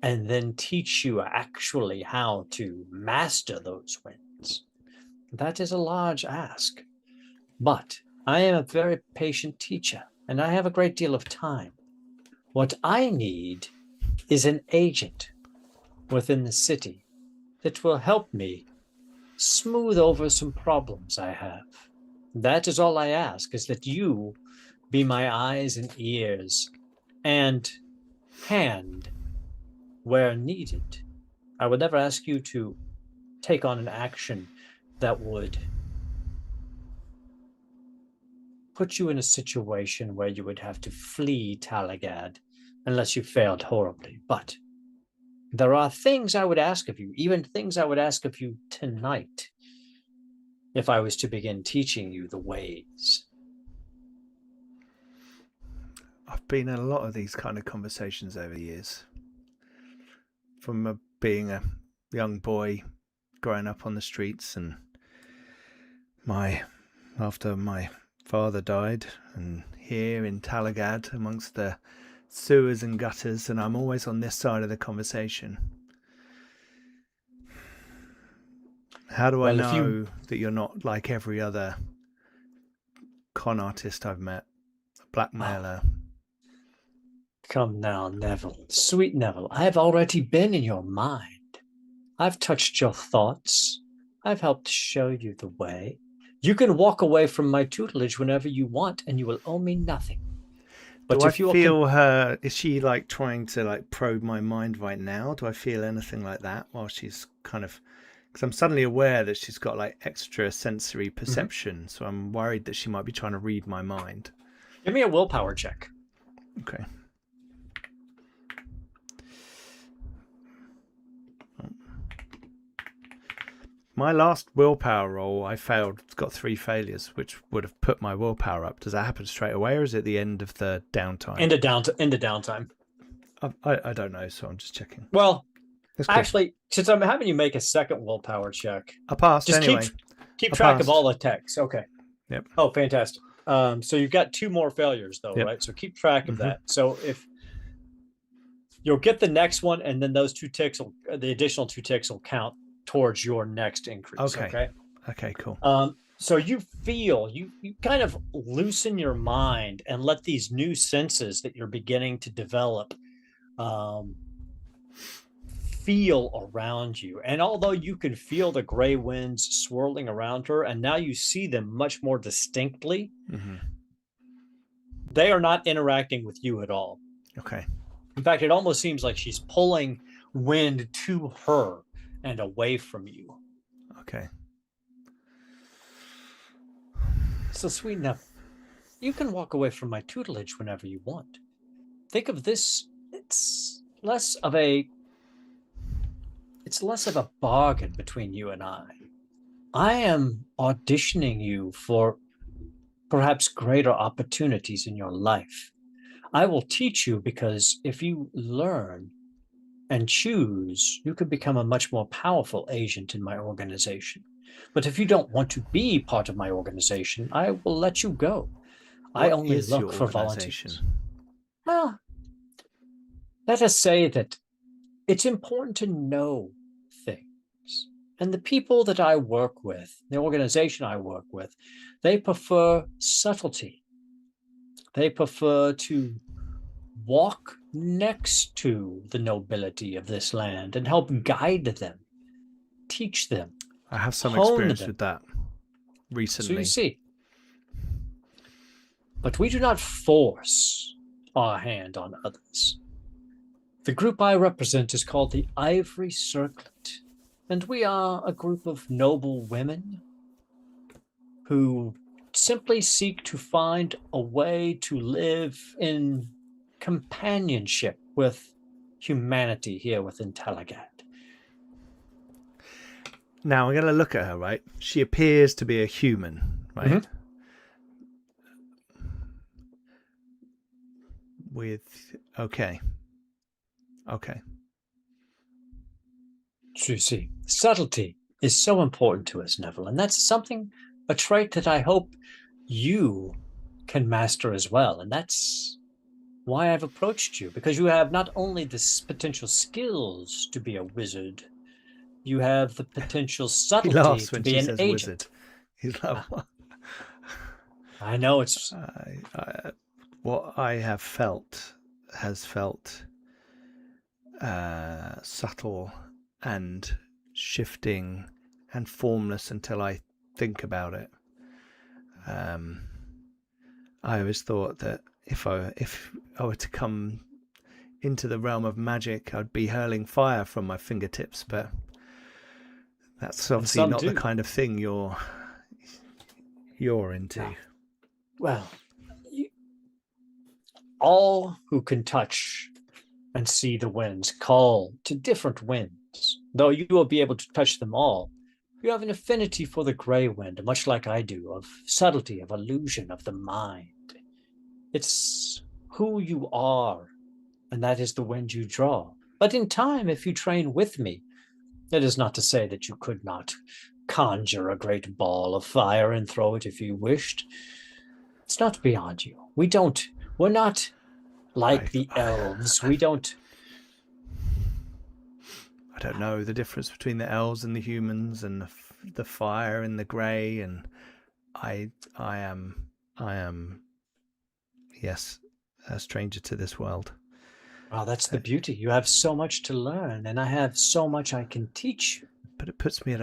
and then teach you actually how to master those winds, that is a large ask. But I am a very patient teacher, and I have a great deal of time. What I need is an agent within the city that will help me smooth over some problems I have. That is all I ask, is that you be my eyes and ears and hand where needed. I would never ask you to take on an action that would put you in a situation where you would have to flee Talagaad unless you failed horribly. But there are things I would ask of you, even things I would ask of you tonight, if I was to begin teaching you the ways. I've been in a lot of these kind of conversations over the years. From being a young boy growing up on the streets, and after my father died, and here in Talagaad amongst the sewers and gutters, and I'm always on this side of the conversation. How do I know that you're not like every other con artist I've met, a blackmailer? Come now, Neville. Sweet Neville, I have already been in your mind. I've touched your thoughts. I've helped show you the way. You can walk away from my tutelage whenever you want, and you will owe me nothing. But do I feel her? Is she like trying to like probe my mind right now? Do I feel anything like that while she's kind of? Because I'm suddenly aware that she's got like extra sensory perception, so I'm worried that she might be trying to read my mind. Give me a willpower check. Okay. My last willpower roll, I failed. It's got 3 failures, which would have put my willpower up. Does that happen straight away, or is it the end of the downtime? End of downtime. I don't know, so I'm just checking. Well, cool. Actually, since I'm having you make a second willpower check, I passed just anyway. keep track of all the texts. Okay. Yep. Oh, fantastic. So you've got 2 more failures, though, right? So keep track of that. So if you'll get the next one, and then those 2 ticks, the additional 2 ticks will count towards your next increase. Okay, cool. So you feel, you kind of loosen your mind and let these new senses that you're beginning to develop feel around you. And although you can feel the gray winds swirling around her, and now you see them much more distinctly, they are not interacting with you at all. Okay. In fact, it almost seems like she's pulling wind to her and away from you. Okay. So, sweet enough, you can walk away from my tutelage whenever you want. Think of this, it's less of a bargain between you and I. I am auditioning you for perhaps greater opportunities in your life. I will teach you, because if you learn and choose, you could become a much more powerful agent in my organization. But if you don't want to be part of my organization, I will let you go. I only look for volunteers. Well, let us say that it's important to know things. And the people that I work with, the organization I work with, they prefer subtlety. They prefer to walk next to the nobility of this land and help guide them, teach them. I have some experience with that recently. So you see, but we do not force our hand on others. The group I represent is called the Ivory Circlet, and we are a group of noble women who simply seek to find a way to live in companionship with humanity here within Talagaad. Now I'm going to look at her, right? She appears to be a human, right? Okay. So you see, subtlety is so important to us, Neville, and that's a trait that I hope you can master as well. And that's why I've approached you, because you have not only the potential skills to be a wizard, you have the potential subtlety to be an agent. He's like, what? I know it's... what I have felt has felt subtle and shifting and formless until I think about it. I always thought that if I were to come into the realm of magic, I'd be hurling fire from my fingertips, but that's obviously not the kind of thing you're into. No. Well, all who can touch and see the winds call to different winds. Though you will be able to touch them all, you have an affinity for the grey wind, much like I do, of subtlety, of illusion, of the mind. It's who you are, and that is the wind you draw. But in time, if you train with me, it is not to say that you could not conjure a great ball of fire and throw it if you wished. It's not beyond you. We're not like the elves. We don't... I don't know the difference between the elves and the humans and the fire and the grey, and I am, yes, a stranger to this world. Well, that's the beauty. You have so much to learn, and I have so much I can teach you. But it puts me at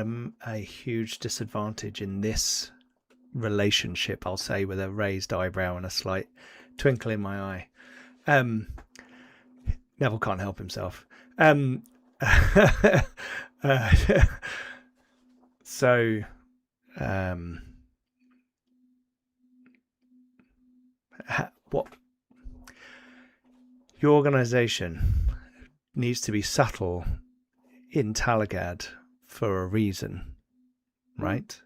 a huge disadvantage in this relationship, I'll say, with a raised eyebrow and a slight twinkle in my eye. Neville can't help himself. So, what your organization needs to be subtle in Talagaad for a reason, right?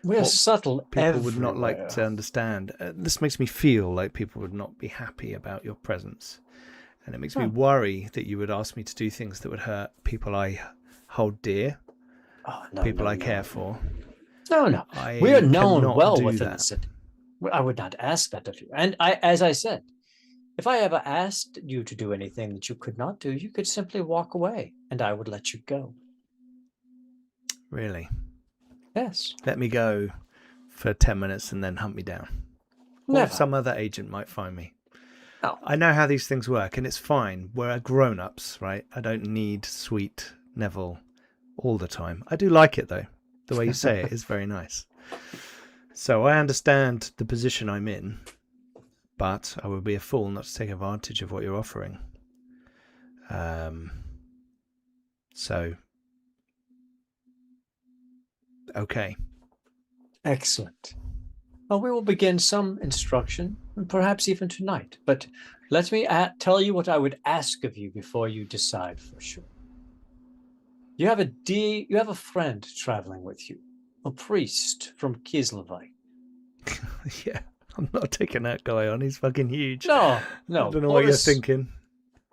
We're subtle people would not like to understand. This makes me feel like people would not be happy about your presence. And it makes me worry that you would ask me to do things that would hurt people I hold dear, people I care for. No. We are known well within the city. I would not ask that of you. And as I said, if I ever asked you to do anything that you could not do, you could simply walk away and I would let you go. Really? Yes. Let me go for 10 minutes and then hunt me down. Never. Or some other agent might find me. No. I know how these things work, and it's fine. We're grown-ups, right? I don't need sweet Neville all the time. I do like it, though. The way you say it is very nice. So I understand the position I'm in, but I would be a fool not to take advantage of what you're offering. So, okay. Excellent. Well, we will begin some instruction, and perhaps even tonight. But let me tell you what I would ask of you before you decide for sure. You have a friend traveling with you, a priest from Kislevi. Yeah, I'm not taking that guy on. He's fucking huge. No. I don't know what you're thinking.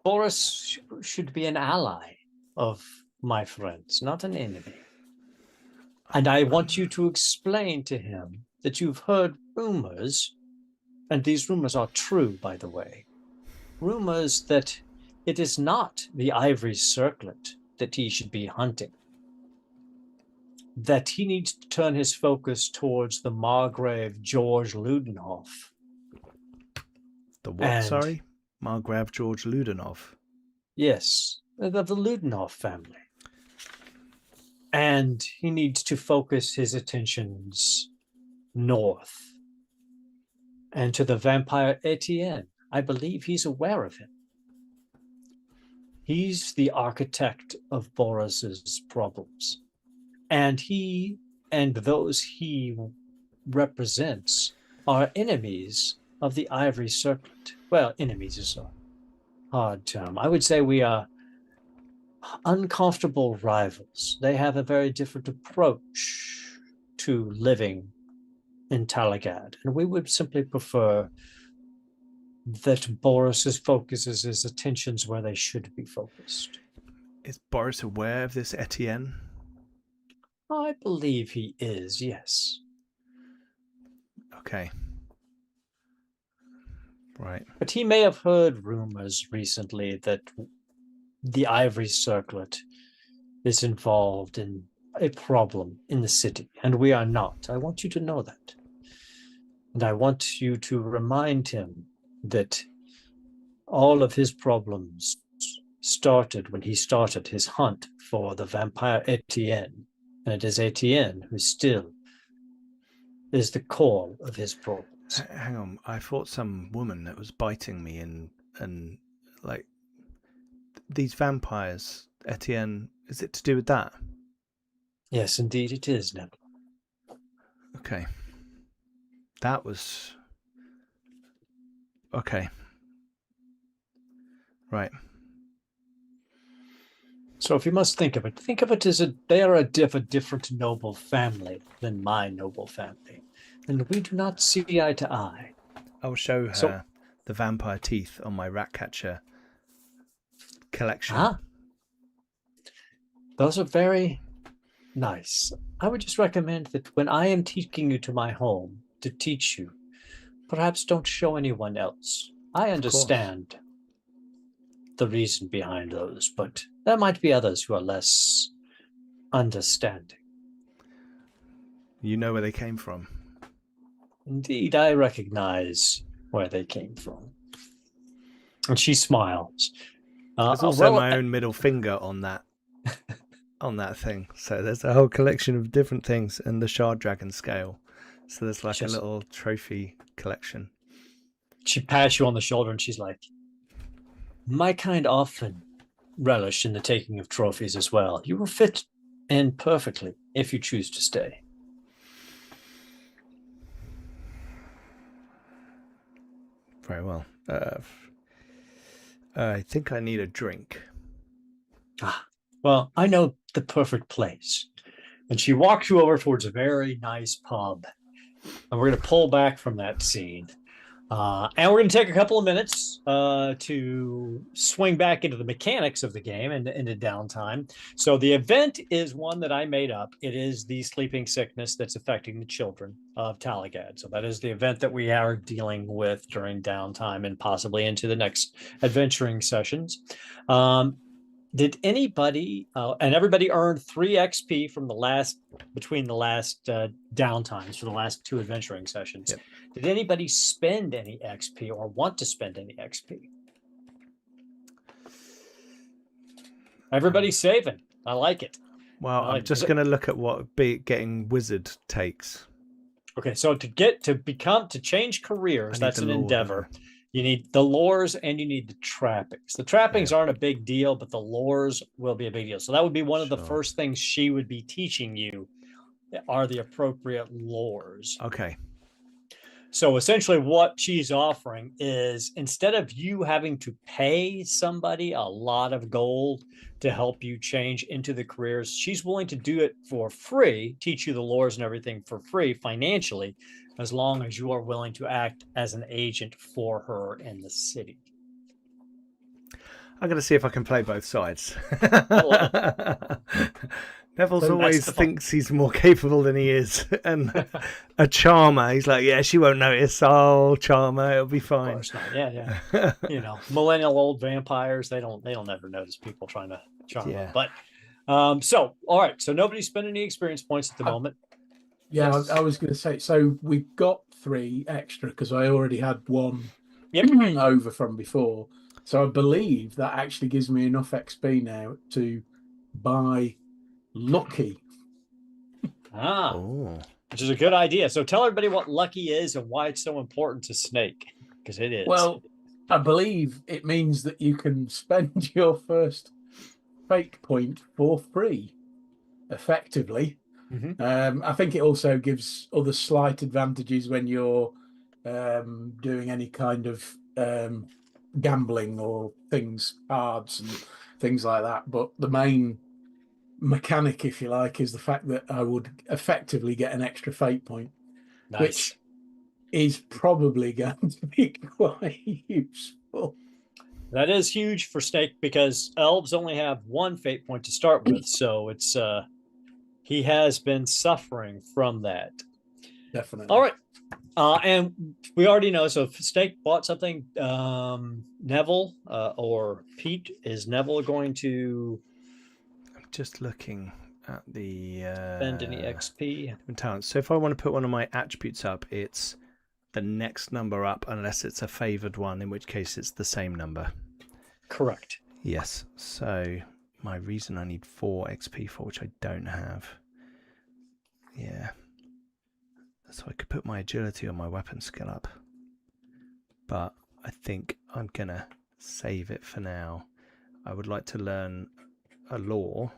Boris should be an ally of my friends, not an enemy. And I want you to explain to him that you've heard rumors, and these rumors are true, by the way, rumors that it is not the ivory circlet that he should be hunting, that he needs to turn his focus towards the Margrave George Ludenhoff. The what, sorry? Margrave George Ludenhoff? Yes, of the Ludenhoff family. And he needs to focus his attentions north and to the vampire Etienne. I believe he's aware of him. He's the architect of Boris's problems. And he and those he represents are enemies of the Ivory Circlet. Well, enemies is a hard term. I would say we are uncomfortable rivals. They have a very different approach to living in Talagaad, and we would simply prefer that Boris focuses his attentions where they should be focused. Is Boris aware of this Etienne? I believe he is, yes. Okay. Right. But he may have heard rumors recently that the Ivory Circlet is involved in a problem in the city, and we are not. I want you to know that. And I want you to remind him that all of his problems started when he started his hunt for the vampire Etienne. And it is Etienne who still is the core of his problems. Hang on, I fought some woman that was biting me, and like these vampires, Etienne, is it to do with that? Yes, indeed it is, Neville. Okay. That was... Okay. Right. So if you must think of it as they are a different noble family than my noble family. And we do not see eye to eye. I'll show her the vampire teeth on my rat catcher collection. Those are very nice. I would just recommend that when I am taking you to my home to teach you, perhaps don't show anyone else. I understand the reason behind those, but there might be others who are less understanding. You know where they came from. Indeed, I recognize where they came from. And she smiles. There's also my own middle finger on that thing. So there's a whole collection of different things, and the shard dragon scale. So there's like a little trophy collection. She pats you on the shoulder and she's like, my kind often relish in the taking of trophies as well. You will fit in perfectly if you choose to stay. Very well. I think I need a drink. Well, I know the perfect place. And she walks you over towards a very nice pub. And we're going to pull back from that scene. And we're going to take a couple of minutes to swing back into the mechanics of the game and into downtime. So the event is one that I made up. It is the sleeping sickness that's affecting the children of Talagaad. So that is the event that we are dealing with during downtime and possibly into the next adventuring sessions. Did anybody, and everybody earned 3 XP from between the last downtimes for the last 2 adventuring sessions. Yep. Did anybody spend any XP or want to spend any XP? Everybody's saving. I like it. Well, I'm just going to look at what getting wizard takes. Okay, so to change careers, that's an endeavor. Lore. You need the lores and you need the trappings. The trappings aren't a big deal, but the lores will be a big deal. So that would be one of the first things she would be teaching you are the appropriate lores. Okay. So essentially what she's offering is instead of you having to pay somebody a lot of gold to help you change into the careers, she's willing to do it for free, teach you the lores and everything for free financially, as long as you are willing to act as an agent for her in the city. I'm going to see if I can play both sides. I love it. Neville's always thinks he's more capable than he is. And a charmer, he's like, yeah, she won't notice. Oh, charmer, it'll be fine. Of course not. Yeah. You know, millennial old vampires, they'll never notice people trying to charm them. But so, all right. So nobody's spending any experience points at the moment. Yeah, yes. I was going to say, so we got 3 extra because I already had 1 over from before. So I believe that actually gives me enough XP now to buy Lucky. Which is a good idea. So tell everybody what Lucky is and why it's so important to Snake, because it is. Well, I believe it means that you can spend your first fate point for free, effectively. Mm-hmm. I think it also gives other slight advantages when you're doing any kind of gambling or cards and things like that. But the main mechanic, if you like, is the fact that I would effectively get an extra fate point, which is probably going to be quite useful. That is huge for Snake because elves only have 1 fate point to start with, so it's he has been suffering from that. Definitely. All right. And we already know, so if Snake bought something, Neville or Pete, is Neville going to... I'm just looking at the... spend any XP? Talents. So if I want to put one of my attributes up, it's the next number up, unless it's a favoured one, in which case it's the same number. Correct. Yes. So my reason I need 4 XP for, which I don't have. Yeah. So I could put my agility on my weapon skill up. But I think I'm going to save it for now. I would like to learn a lore.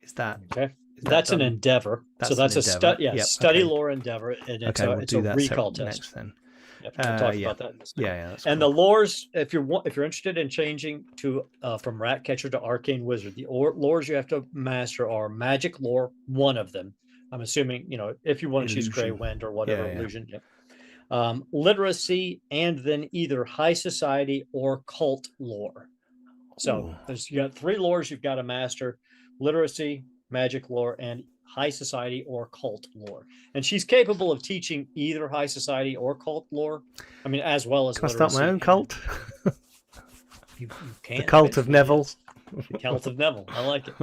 Is that okay? is that That's an done? endeavor. So That's that's an endeavor. Yes, Yep, study okay. lore endeavor, and it's Okay, we'll it's do a that recall test. next then. Yep, we'll talk Yeah. about that in a second. Yeah, that's And cool. the lores, if you're interested in changing to from rat catcher to arcane wizard, the lores you have to master are magic lore, one of them. I'm assuming, if you want to choose Grey Illusion. Wind or whatever Yeah. illusion. Yep. Literacy, and then either high society or cult lore. So you got 3 lores you've got to master: literacy, magic lore, and high society or cult lore. And she's capable of teaching either high society or cult lore. I mean, as well as Can I start my own literacy. cult? You can. The Cult of Neville. Yes. The Cult of Neville. I like it.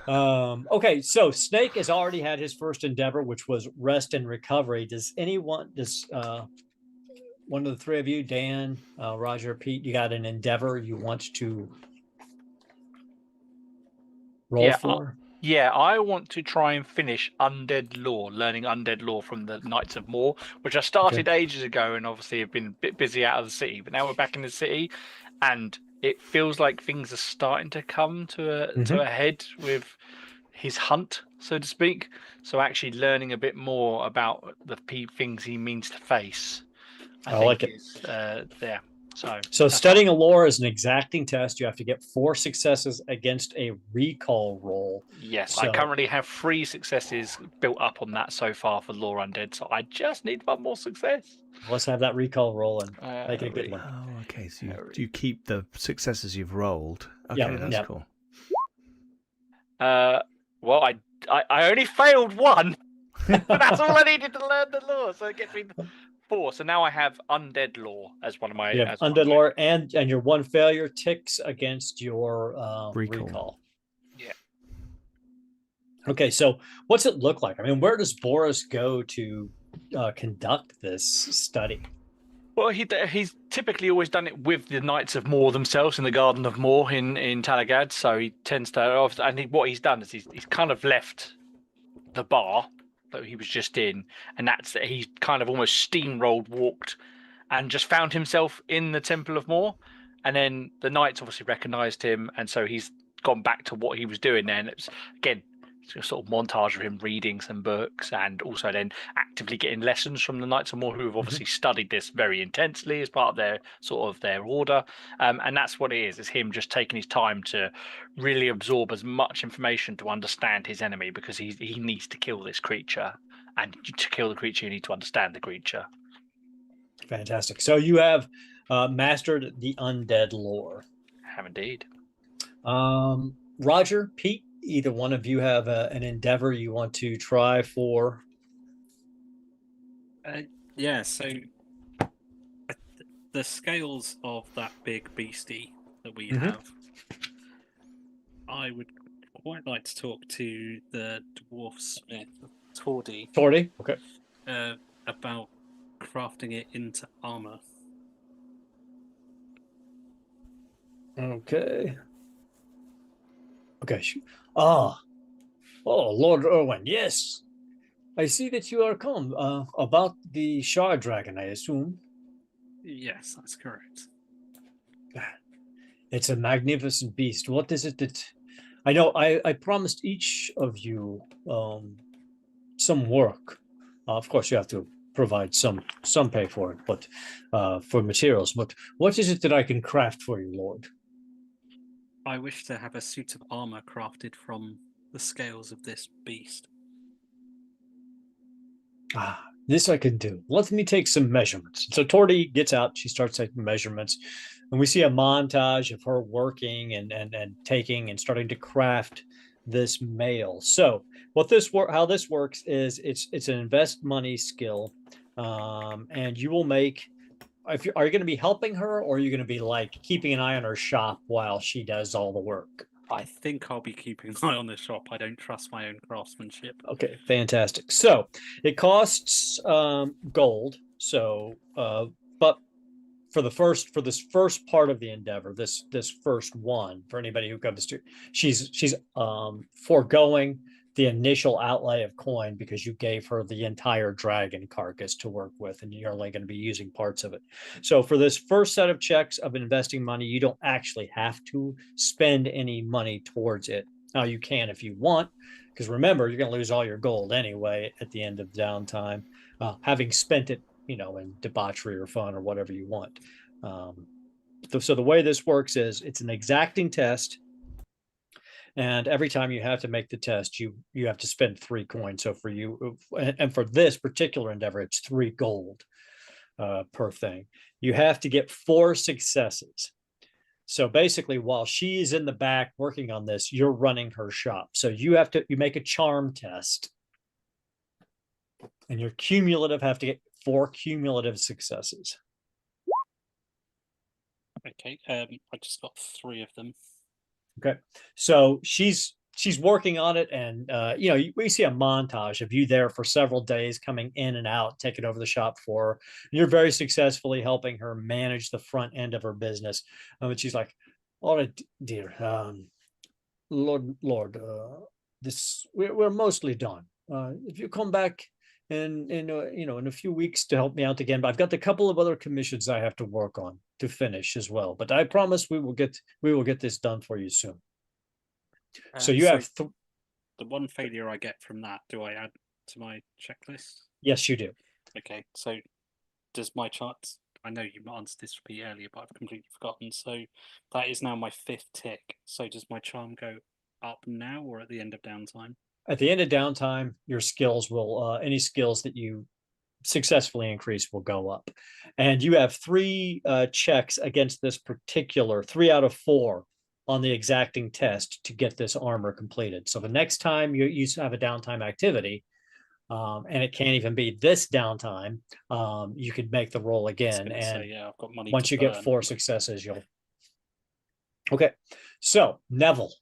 Okay, so Snake has already had his first endeavor, which was rest and recovery. Does one of the 3 of you, Dan, Roger, Pete, you got an endeavor you want to roll for? Yeah, I want to try and finish Undead Lore, learning Undead Lore from the Knights of Moor, which I started ages ago, and obviously have been a bit busy out of the city. But now we're back in the city, and it feels like things are starting to come to a head with his hunt, so to speak. So actually learning a bit more about the things he means to face, I think like it. is there. So studying a lore is an exacting test. You have to get 4 successes against a recall roll. Yes, I currently have 3 successes built up on that so far for Lore Undead, so I just need 1 more success. Let's have that recall roll and make it a good one. Oh, okay. So you keep the successes you've rolled. Okay, that's cool. Well, I only failed 1, but that's all I needed to learn the lore, so it gets me 4. So now I have Undead Lore as one of my. You have Undead Lore, and your 1 failure ticks against your recall. Yeah. Okay, so what's it look like? I mean, where does Boris go to conduct this study? Well, he's typically always done it with the Knights of Moor themselves in the Garden of Moor in Talagaad. So he tends to, and what he's done is he's kind of left the bar that he was just in, and he's kind of almost steamrolled, walked, and just found himself in the Temple of Moor. And then the Knights obviously recognised him, and so he's gone back to what he was doing there. And it's again, a sort of montage of him reading some books and also then actively getting lessons from the Knights of Moor, who have obviously studied this very intensely as part of their order. And that's what it is. It's him just taking his time to really absorb as much information to understand his enemy, because he needs to kill this creature. And to kill the creature, you need to understand the creature. Fantastic. So you have mastered the undead lore. I have indeed. Roger, Pete, either one of you have an endeavor you want to try for? Yeah, so the scales of that big beastie that we have, I would quite like to talk to the dwarf smith, Tordy. Tordy, okay. About crafting it into armor. Okay. Okay. Oh, Lord Irwin, yes. I see that you are come about the shard dragon, I assume. Yes, that's correct. It's a magnificent beast. What is it that... I know I promised each of you some work. Of course, you have to provide some pay for it, but for materials. But what is it that I can craft for you, Lord? I wish to have a suit of armor crafted from the scales of this beast. This I can do. Let me take some measurements. So Tordy gets out. She starts taking measurements, and we see a montage of her working and taking and starting to craft this mail. So how this works is it's an invest money skill, and you will make. Are you going to be helping her, or are you going to be like keeping an eye on her shop while she does all the work? I think I'll be keeping an eye on the shop. I don't trust my own craftsmanship. Okay, fantastic. So it costs gold. So, but for this first part of the endeavor, this first one, for anybody who comes to, she's foregoing the initial outlay of coin because you gave her the entire dragon carcass to work with, and you're only going to be using parts of it. So for this first set of checks of investing money, you don't actually have to spend any money towards it. Now you can if you want, because remember, you're going to lose all your gold anyway at the end of downtime, having spent it, in debauchery or fun or whatever you want. So the way this works is it's an exacting test. And every time you have to make the test, you have to spend 3 coins. So for you, and for this particular endeavor, it's 3 gold per thing. You have to get 4 successes. So basically, while she's in the back working on this, you're running her shop. So you make a charm test, and your cumulative have to get 4 cumulative successes. Okay, I just got 3 of them. Okay, so she's working on it, and we see a montage of you there for several days, coming in and out, taking over the shop for her. You're very successfully helping her manage the front end of her business. And she's like, "All right, dear, Lord, we're mostly done. If you come back in a few weeks to help me out again, but I've got a couple of other commissions I have to work on to finish as well. But I promise we will get this done for you soon." So you have the one failure I get from that, do I add to my checklist? Yes, you do. Okay, so does my chart? I know you answered this for me earlier, but I've completely forgotten. So that is now my 5th tick. So does my charm go up now or at the end of downtime? At the end of downtime, your skills will any skills that you successfully increase will go up. And you have 3 checks against this particular 3 out of 4 on the exacting test to get this armor completed. So the next time you have a downtime activity, and it can't even be this downtime, you could make the roll again. And I've got money once you get 4 successes, you'll. Okay, so Neville,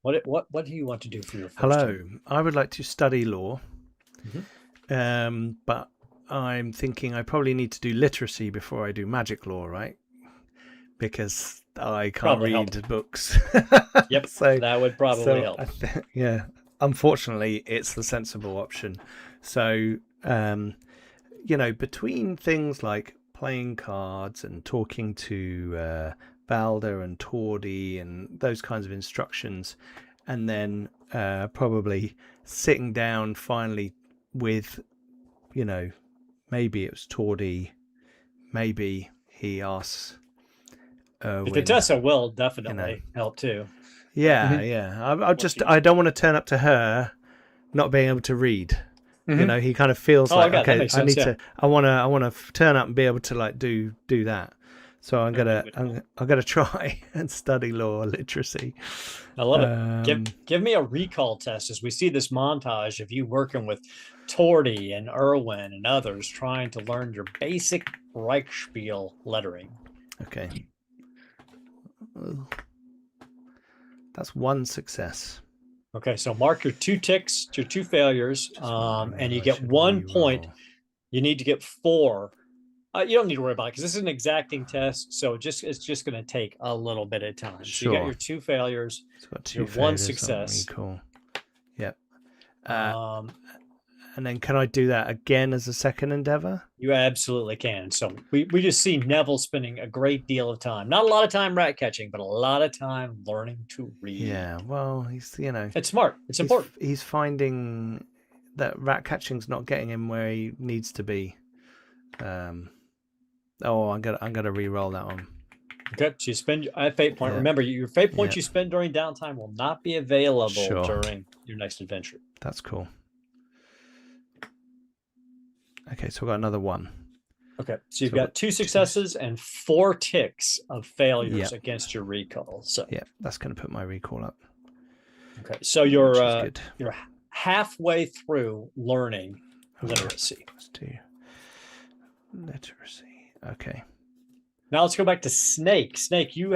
what do you want to do for your first Hello, time? I would like to study law. But I'm thinking I probably need to do literacy before I do magic law, right? Because I can't Probably read help. books. Yep, so that would probably help. Yeah, unfortunately, it's the sensible option. So, between things like playing cards and talking to Balder and Tordy and those kinds of instructions, and then probably sitting down finally with, maybe it was Tordy, maybe he asks Erwin. The Contessa will definitely help too. Yeah. I don't want to turn up to her not being able to read. He kind of feels like, okay, I want to turn up and be able to like do that. So I'm gonna try and study law literacy. I love it. Give me a recall test as we see this montage of you working with Tordy and Erwin and others trying to learn your basic Reichspiel lettering. Okay. That's 1 success. Okay, so mark your 2 ticks, your 2 failures, and you get 1 point. You need to get 4. You don't need to worry about it because this is an exacting test, so it's just going to take a little bit of time. Sure. So you got your 2 failures, your 1 success. Cool. Yep. And then can I do that again as a second endeavor? You absolutely can. So we just see Neville spending a great deal of time. Not a lot of time rat catching, but a lot of time learning to read. Yeah, well, he's, It's smart. It's important. He's finding that rat catching's not getting him where he needs to be. I'm gonna re-roll that one. Okay, so you spend a fate point. Yeah. Remember, your fate points you spend during downtime will not be available during your next adventure. That's cool. Okay, so we've got another 1. Okay, so you've got 2 successes and 4 ticks of failures against your recall. So yeah, that's going to put my recall up. Okay, so you're halfway through learning literacy. Let's do literacy. Okay. Now let's go back to Snake. Snake, you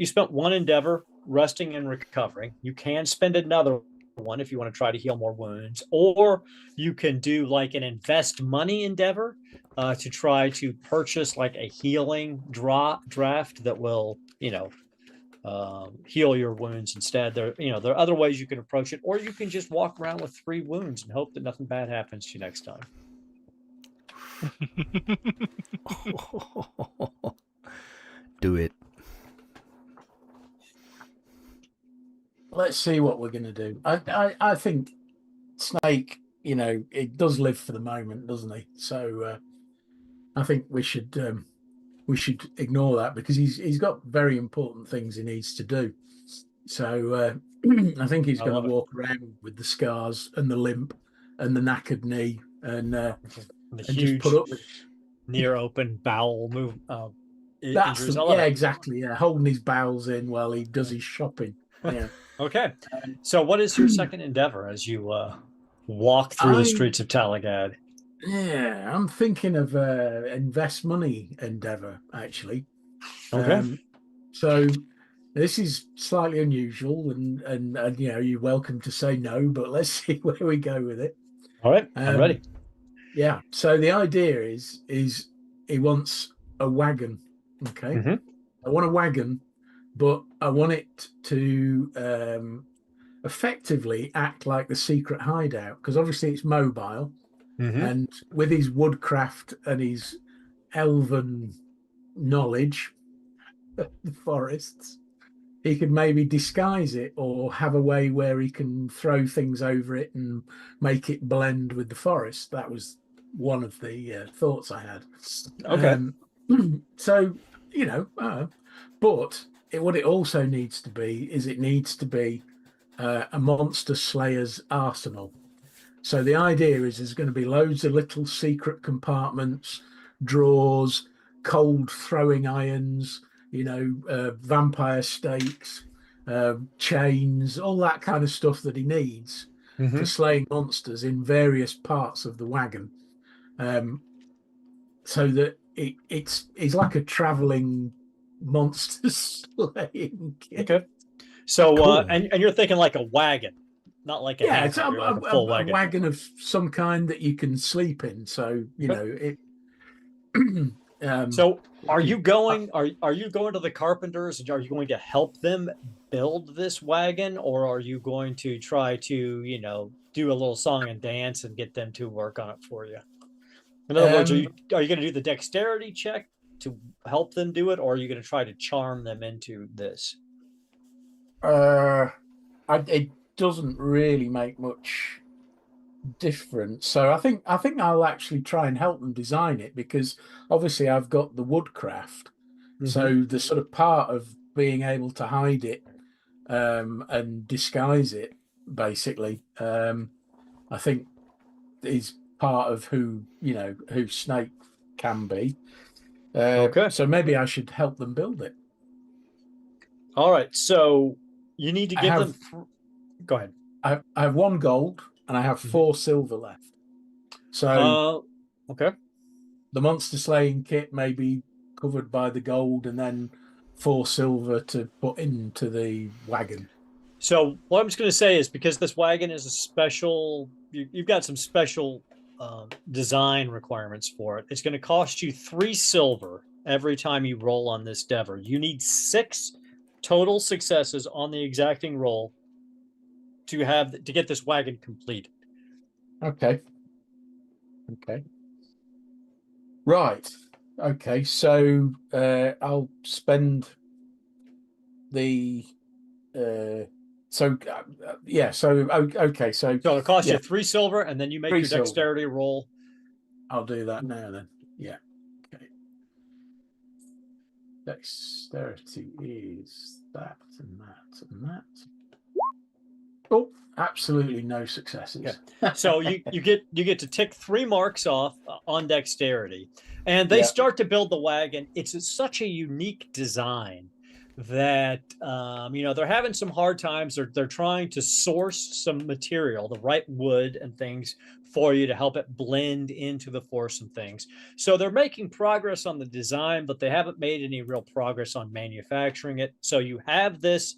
spent 1 endeavor resting and recovering. You can spend another one if you want to try to heal more wounds, or you can do like an invest money endeavor to try to purchase like a healing draft that will, heal your wounds instead. There are other ways you can approach it, or you can just walk around with 3 wounds and hope that nothing bad happens to you next time. Do it. Let's see what we're going to do. I think Snake, it does live for the moment, doesn't he? So I think we should ignore that, because he's got very important things he needs to do. So I think he's going to walk around with the scars and the limp and the knackered knee and the huge just put up with near open bowel move. That's injuries. exactly. Yeah, holding his bowels in while he does his shopping. Yeah. Okay. So what is your second endeavor as you walk through the streets of Talagaad? Yeah, I'm thinking of invest money endeavor, actually. Okay. So this is slightly unusual, and you're welcome to say no, but let's see where we go with it. All right, I'm ready. Yeah. So the idea is he wants a wagon. Okay. Mm-hmm. I want a wagon, but I want it to effectively act like the secret hideout, because obviously it's mobile. Mm-hmm. And with his woodcraft and his elven knowledge of the forests, he could maybe disguise it or have a way where he can throw things over it and make it blend with the forest. That was one of the thoughts I had. Okay. So, but what it also needs to be is it needs to be a monster slayer's arsenal. So the idea is there's going to be loads of little secret compartments, drawers, cold throwing irons, vampire stakes, chains, all that kind of stuff that he needs for slaying monsters in various parts of the wagon. So that it's like a traveling monster slaying kit. Okay. So Cool. and you're thinking like a wagon, not like a it's like a full wagon. A wagon of some kind that you can sleep in. So it. So are you going to the carpenters, and are you going to help them build this wagon, or are you going to try to do a little song and dance and get them to work on it for you? In other words, are you going to do the dexterity check to help them do it, or are you going to try to charm them into this? It doesn't really make much difference. So I think I'll actually try and help them design it, because obviously I've got the woodcraft. So the sort of part of being able to hide it and disguise it, basically, I think is part of who Snake can be. Okay. So maybe I should help them build it. All right. So you need to give them. Go ahead. I have 1 gold and I have 4 silver left. So okay. The monster slaying kit may be covered by the gold, and then 4 silver to put into the wagon. So what I'm just going to say is, because this wagon is a special, you've got some special design requirements for it. It's going to cost you 3 silver every time you roll on this endeavor. You need 6 total successes on the exacting roll to get this wagon completed. Okay. Right. Okay. So I'll spend the okay. So it'll cost you 3 silver, and then you make your dexterity silver. roll. I'll do that now then. Yeah. Okay. Dexterity is that and that and that. Oh, absolutely no successes. Yeah. So you get to tick 3 marks off on dexterity, and they start to build the wagon. It's such a unique design that they're having some hard times. They're trying to source some material, the right wood and things, for you to help it blend into the forest and things. So they're making progress on the design, but they haven't made any real progress on manufacturing it. So you have this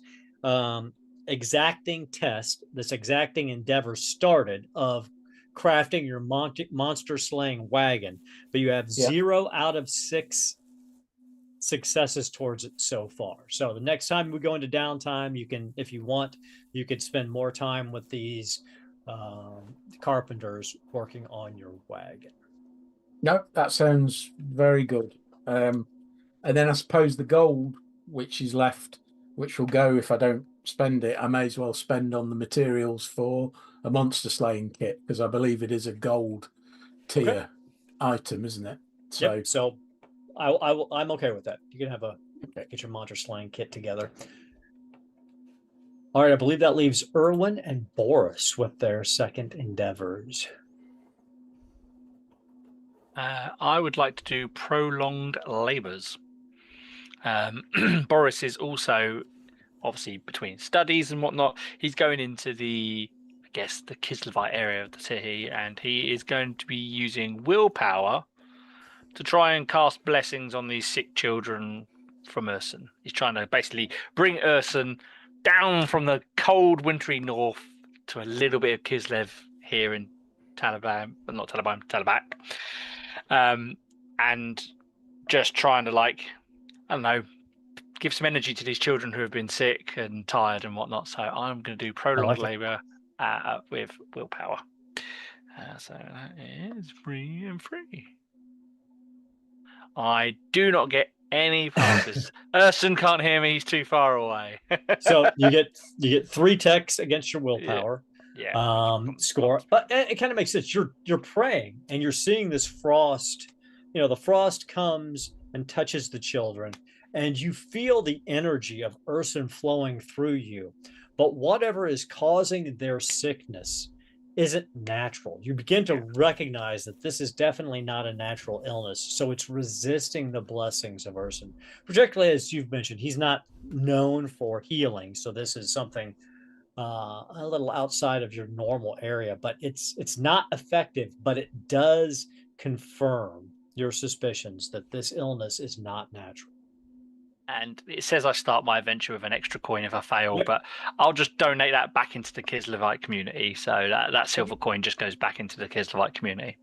exacting test, this exacting endeavor started of crafting your monster slaying wagon, but you have 0 out of 6 successes towards it so far. So the next time we go into downtime, you can, if you want, you could spend more time with these carpenters working on your wagon. No, that sounds very good. And then I suppose the gold, which is left, which will go if I don't spend it, I may as well spend on the materials for a monster slaying kit, because I believe it is a gold tier item, isn't it? So, yep. So I'm okay with that. You can have get your monster slaying kit together. All right, I believe that leaves Erwin and Boris with their second endeavors. I would like to do prolonged labors. Boris is also obviously between studies and whatnot. He's going into the Kislevite area of the city, and he is going to be using willpower to try and cast blessings on these sick children from Urson. He's trying to basically bring Urson down from the cold, wintry north to a little bit of Kislev here in Talagaad, but not Talagaad, and just trying to, like, I don't know, give some energy to these children who have been sick and tired and whatnot. So I'm going to do prolonged labor with willpower. So that is 3 and 3. I do not get any passes. Urson can't hear me; he's too far away. So you get 3 techs against your willpower. Score, but it kind of makes sense. You're praying and you're seeing this frost. You know, the frost comes and touches the children, and you feel the energy of Urson flowing through you. But whatever is causing their sickness isn't natural. You begin to recognize that this is definitely not a natural illness. So it's resisting the blessings of Urson. Particularly, as you've mentioned, he's not known for healing. So this is something a little outside of your normal area, but it's not effective, but it does confirm your suspicions that this illness is not natural. And it says I start my adventure with an extra coin if I fail, but I'll just donate that back into the Kislevite community. So that silver coin just goes back into the Kislevite community.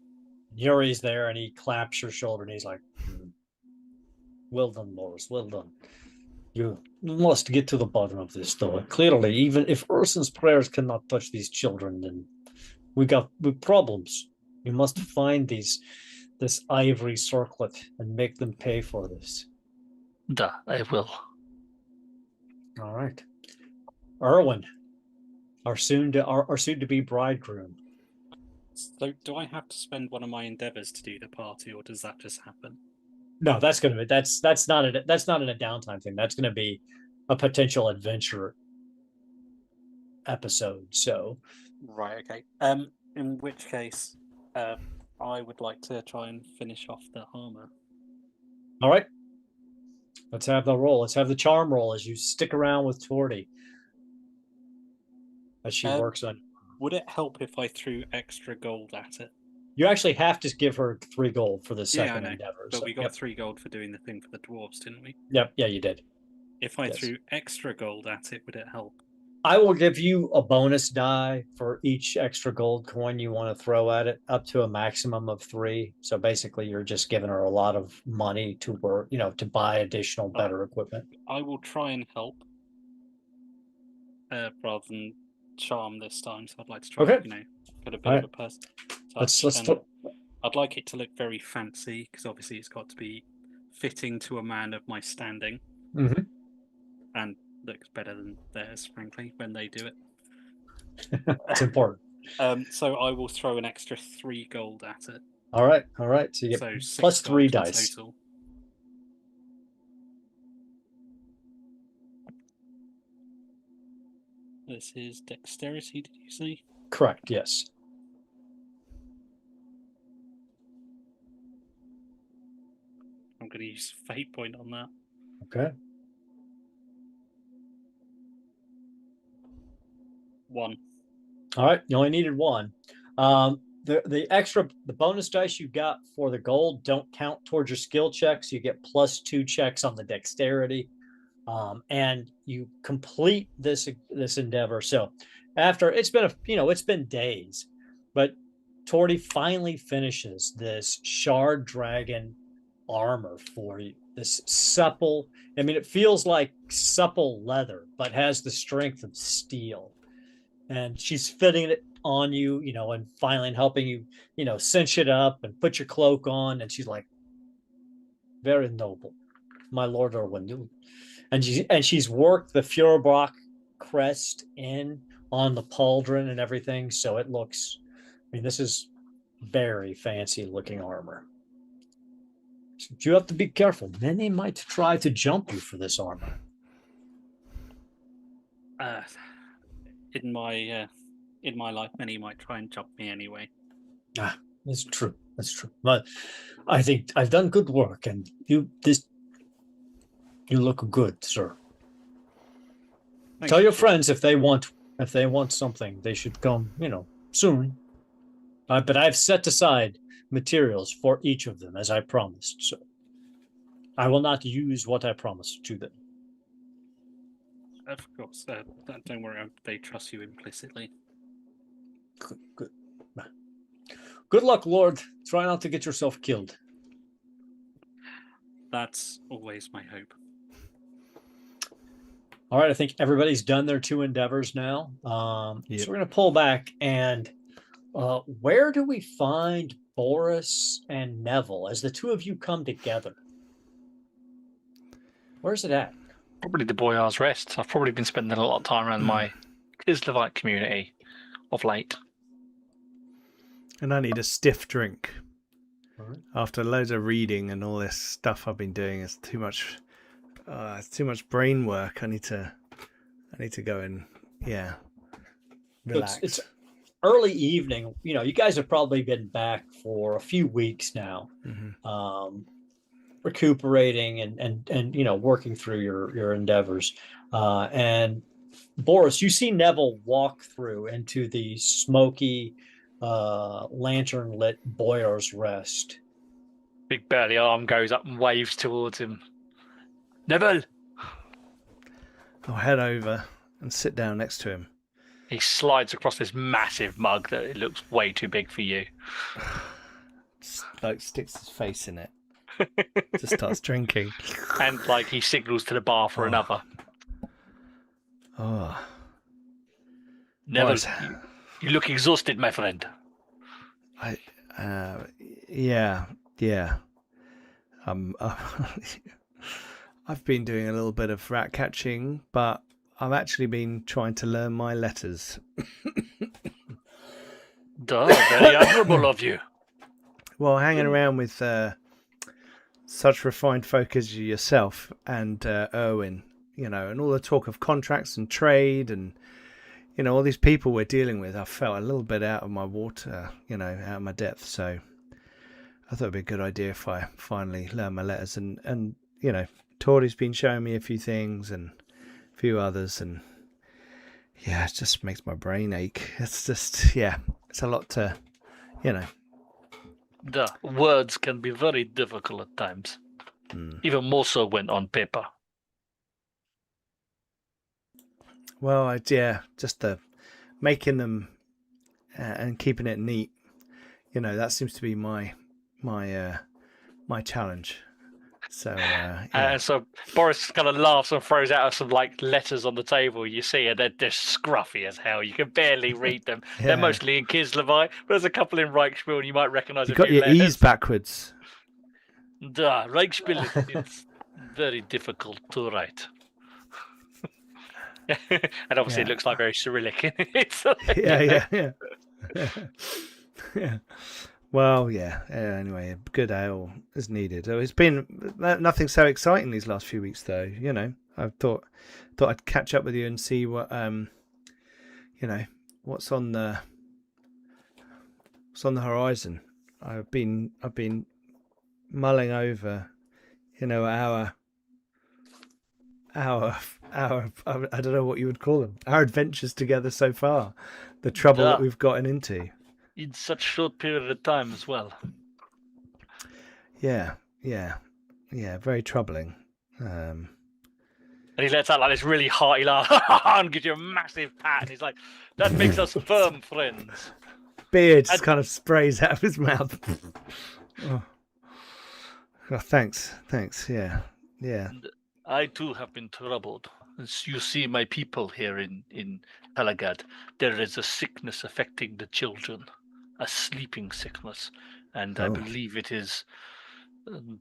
Yuri's there and he claps your shoulder and he's like, well done, Boris, well done. You must get to the bottom of this, though. Clearly, even if Urson's prayers cannot touch these children, then we got problems. You must find this ivory circlet and make them pay for this. Duh, I will. All right. Erwin, our soon to be bridegroom. So do I have to spend one of my endeavors to do the party, or does that just happen? No, that's not in a downtime thing. That's gonna be a potential adventure episode. So Right, okay. In which case, I would like to try and finish off the armor. All right. Let's have the roll. Let's have the charm roll as you stick around with Torty as she works on. Would it help if I threw extra gold at it? You actually have to give her 3 gold for the second endeavor. But we got 3 gold for doing the thing for the dwarves, didn't we? Yep. Yeah, you did. If I threw extra gold at it, would it help? I will give you a bonus die for each extra gold coin you want to throw at it, up to a maximum of 3. So basically, you're just giving her a lot of money to work, to buy additional better equipment. I will try and help rather than charm this time. So I'd like to try, put a bit of a person. So I'd like it to look very fancy, because obviously it's got to be fitting to a man of my standing, and looks better than theirs, frankly, when they do it. It's important. So I will throw an extra 3 gold at it. All right. So you get plus 3 dice. Total. This is dexterity, did you say? Correct, yes. I'm going to use fate point on that. Okay. 1. All right, you only needed 1. The bonus dice you got for the gold don't count towards your skill checks. You get plus 2 checks on the dexterity. and you complete this endeavor. So after it's been days, but Torty finally finishes this shard dragon armor for you. This supple, I mean, it feels like supple leather, but has the strength of steel. And she's fitting it on you, and finally helping you, cinch it up and put your cloak on. And she's like, very noble, my Lord Erwin. And she's worked the Fuhrerbach crest in on the pauldron and everything. So it looks, this is very fancy looking armor. So you have to be careful. Many might try to jump you for this armor. In my life, many might try and jump me anyway. That's true. That's true. But I think I've done good work, and you look good, sir. Thank Tell you, your George. friends if they want something, they should come, soon. But I've set aside materials for each of them, as I promised. So I will not use what I promised to them. Of course. Don't worry, they trust you implicitly. Good. Good luck, Lord. Try not to get yourself killed. That's always my hope. All right, I think everybody's done their 2 endeavors now. So we're going to pull back, and where do we find Boris and Neville as the 2 of you come together? Where's it at? Probably the Boyar's Rest. I've probably been spending a lot of time around my Kislevite community of late. And I need a stiff drink. Right. After loads of reading and all this stuff I've been doing, it's too much. It's too much brain work. I need to go and relax. It's early evening. You guys have probably been back for a few weeks now, recuperating and working through your endeavors. And Boris, you see Neville walk through into the smoky, lantern-lit Boyar's Rest. Big burly arm goes up and waves towards him. Neville! I'll head over and sit down next to him. He slides across this massive mug that it looks way too big for you. Sticks his face in it. Just starts drinking. And he signals to the bar for another. Oh. Neville, you look exhausted, my friend. Yeah. I've been doing a little bit of rat catching, but I've actually been trying to learn my letters. Very admirable of you. Well, hanging around with such refined folk as yourself and Erwin, and all the talk of contracts and trade and, all these people we're dealing with, I felt a little bit out of my water, out of my depth. So I thought it'd be a good idea if I finally learn my letters. And Tori's been showing me a few things and a few others. And yeah, it just makes my brain ache. It's just, it's a lot to, The words can be very difficult at times. Even more so when on paper. Well, just the making them and keeping it neat. That seems to be my challenge. So, so Boris kind of laughs and throws out some letters on the table. You see, and they're scruffy as hell. You can barely read them. Yeah. They're mostly in Kislevite, but there's a couple in Reichsspiel, and you might recognise you a got few your letters. E's backwards. Reichsspiel is very difficult to write. And obviously it looks like very Cyrillic. Yeah. Well, anyway, a good ale is needed. It's been nothing so exciting these last few weeks, though. I thought I'd catch up with you and see what what's on the horizon. I've been mulling over, our I don't know what you would call them, our adventures together so far, the trouble that we've gotten into in such short period of time as well. Yeah, very troubling. And he lets out like this really hearty laugh and gives you a massive pat. And he's like, "That makes us firm friends." Beard just kind of sprays out of his mouth. Oh, thanks. Yeah. And I too have been troubled. As you see, my people here in Talagaad, there is a sickness affecting the children, a sleeping sickness, and I believe it is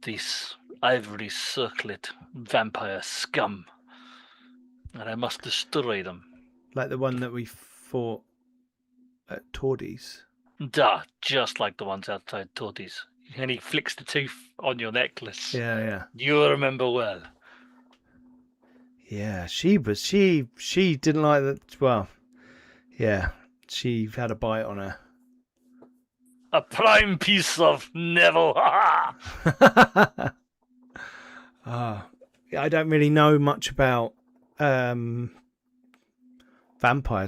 this ivory circlet vampire scum, and I must destroy them. Like the one that we fought at Tordy's. Just like the ones outside Tordy's. And he flicks the tooth on your necklace. Yeah. You remember well. Yeah, she didn't like that. Well, yeah, she had a bite on her. A prime piece of Neville. I don't really know much about vampires,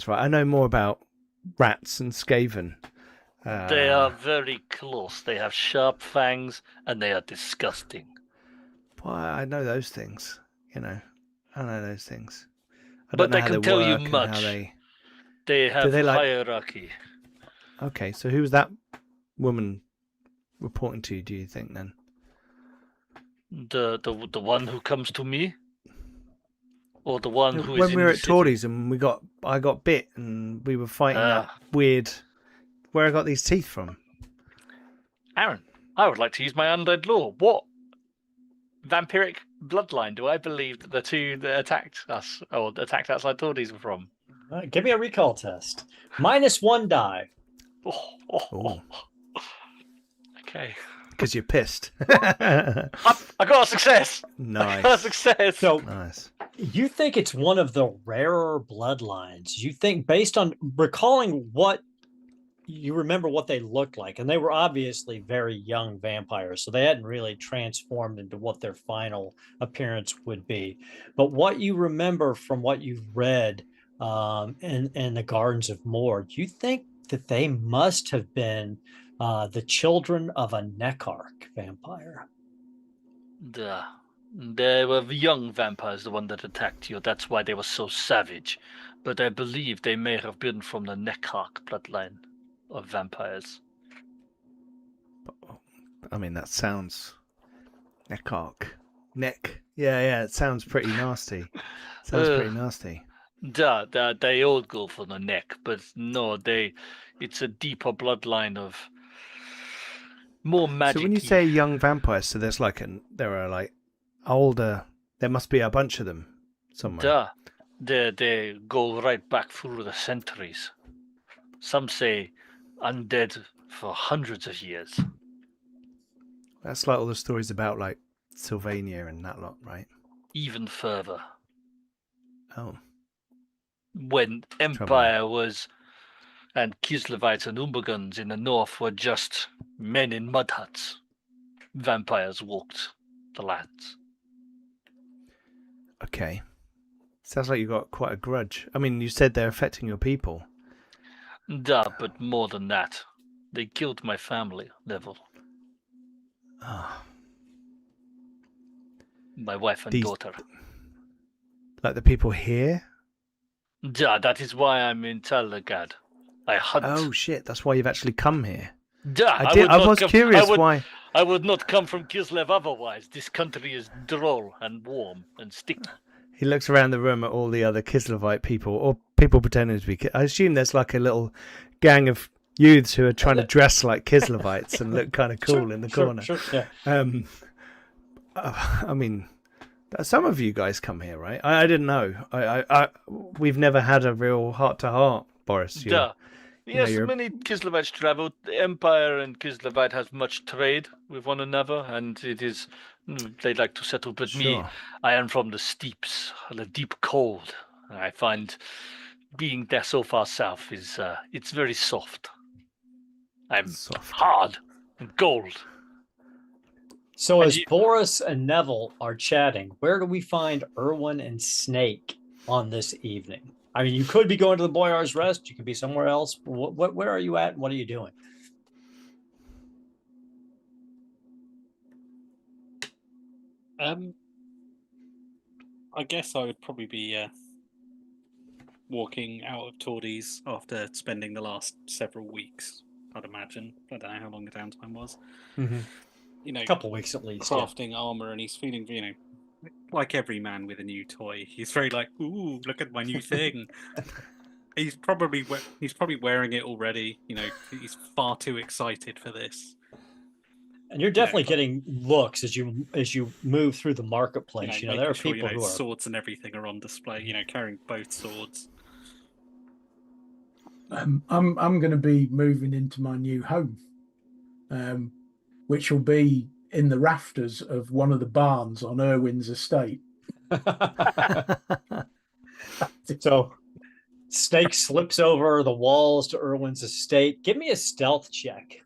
right? I know more about rats and Skaven. They are very close. They have sharp fangs, and they are disgusting. Well, I know those things. I know those things. I But don't know they how can they tell work you and much. how they... They have they like... hierarchy. Okay, so who's that woman reporting to you, do you think, then? The one who comes to me? Or the one who is when in we were the at city? Tordy's and I got bit and we were fighting that weird... Where I got these teeth from? Aaron, I would like to use my undead law. What vampiric bloodline do I believe that the two that attacked us or attacked outside Tordy's were from? Give me a recall test. -1 die. Oh. Okay. Because you're pissed. I got a success. Nice. I got a success. So nice. You think it's one of the rarer bloodlines. You think, based on recalling what you remember what they looked like, and they were obviously very young vampires, so they hadn't really transformed into what their final appearance would be. But what you remember from what you've read in the Gardens of Moor, you think that they must have been the children of a Neckarch vampire. They were young vampires, the one that attacked you. That's why they were so savage. But I believe they may have been from the Neckarch bloodline of vampires. I mean, that sounds... Neckarch. Yeah, it sounds pretty nasty. Pretty nasty. They all go for the neck, but no, it's a deeper bloodline of more magic. So when you say young vampires, so there are like older, there must be a bunch of them somewhere. They go right back through the centuries. Some say undead for hundreds of years. That's like all the stories about like Sylvania and that lot, right? Even further. Oh. When Empire was, and Kislevites and Umbagans in the north were just men in mud huts. Vampires walked the lands. Okay. Sounds like you got quite a grudge. I mean, you said they're affecting your people. But more than that. They killed my family, Neville. Oh. My wife and daughter. Like the people here? That is why I'm in Talagaad. I hunt. Oh shit, that's why you've actually come here. I was curious why. I would not come from Kislev otherwise. This country is droll and warm and sticky. He looks around the room at all the other Kislevite people, or people pretending to be... I assume there's like a little gang of youths who are trying to dress like Kislevites and look kind of cool in the corner. Sure, yeah. I mean, some of you guys come here, right? I didn't know. We've never had a real heart-to-heart, Boris. Yes, many Kislevites travel. The Empire and Kislevite has much trade with one another, and they like to settle. But me, I am from the steeps, the deep cold. I find being there so far south is it's very soft. I'm hard and cold. So as Boris and Neville are chatting, where do we find Erwin and Snake on this evening? I mean, you could be going to the Boyar's Rest. You could be somewhere else. Where are you at? And what are you doing? I guess I would probably be walking out of Tordy's after spending the last several weeks, I'd imagine. I don't know how long the downtime was. Mm-hmm. You know, A couple weeks at least. crafting armor, and he's feeling, like every man with a new toy. He's very like, ooh, look at my new thing. He's probably wearing it already. He's far too excited for this. And you're definitely getting looks as you move through the marketplace. There are people who are swords and everything are on display. Carrying both swords. I'm going to be moving into my new home, which will be in the rafters of one of the barns on Irwin's estate. So Snake slips over the walls to Irwin's estate. Give me a stealth check.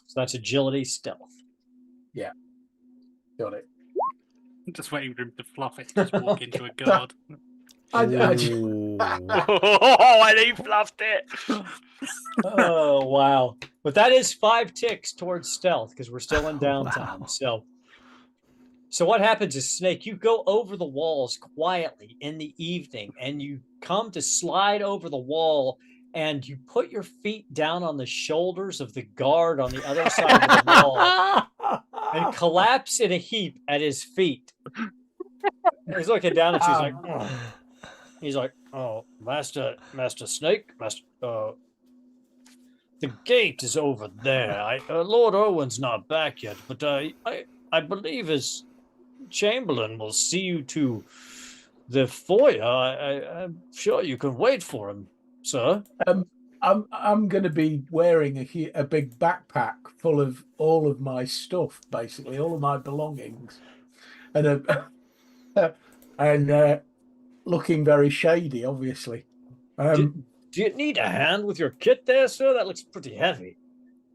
So that's agility, stealth. Yeah. Got it. I'm just waiting for him to fluff it. Just walk into a guard. And he fluffed it. Oh, wow. But that is 5 ticks towards stealth because we're still in downtime. Wow. So what happens is, Snake, you go over the walls quietly in the evening and you come to slide over the wall and you put your feet down on the shoulders of the guard on the other side of the wall and collapse in a heap at his feet. He's looking down at you. He's like, oh, Master Snake, the gate is over there. Lord Irwin's not back yet, but I believe his Chamberlain will see you to the foyer. I'm sure you can wait for him, sir. I'm going to be wearing a big backpack full of all of my stuff, basically all of my belongings, and looking very shady, obviously. Do you need a hand with your kit there, sir? That looks pretty heavy.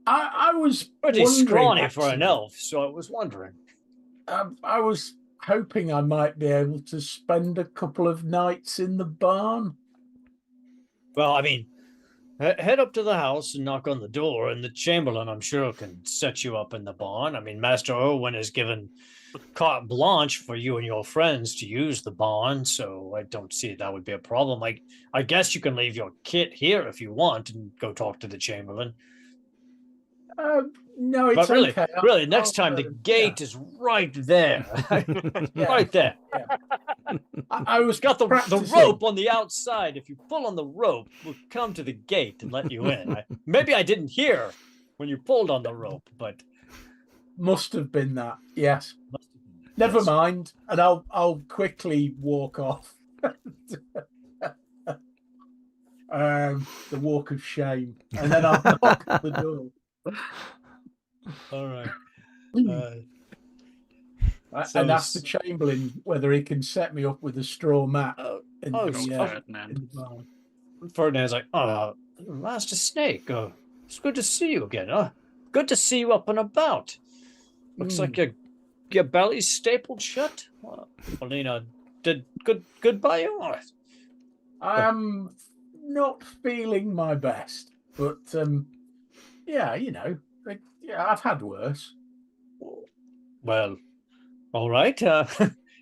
I was pretty scrawny for an elf, so I was wondering. I was hoping I might be able to spend a couple of nights in the barn. Well, I mean, head up to the house and knock on the door, and the Chamberlain, I'm sure, can set you up in the barn. I mean, Master Irwin has given carte blanche for you and your friends to use the barn, so I don't see that would be a problem. I guess you can leave your kit here if you want and go talk to the Chamberlain. No, it's okay. Really, next time the gate is right there. Right there. Yeah. I was got the rope on the outside. If you pull on the rope, we'll come to the gate and let you in. Maybe I didn't hear when you pulled on the rope, but must have been that. Yes. Never mind. And I'll quickly walk off. The walk of shame, and then I'll knock at the door. All right. And ask the Chamberlain whether he can set me up with a straw mat. Ferdinand's like, oh, Master Snake, it's good to see you again. Good to see you up and about. Looks like your belly's stapled shut. Alina, did good by you? I am not feeling my best, but I've had worse. Well, all right.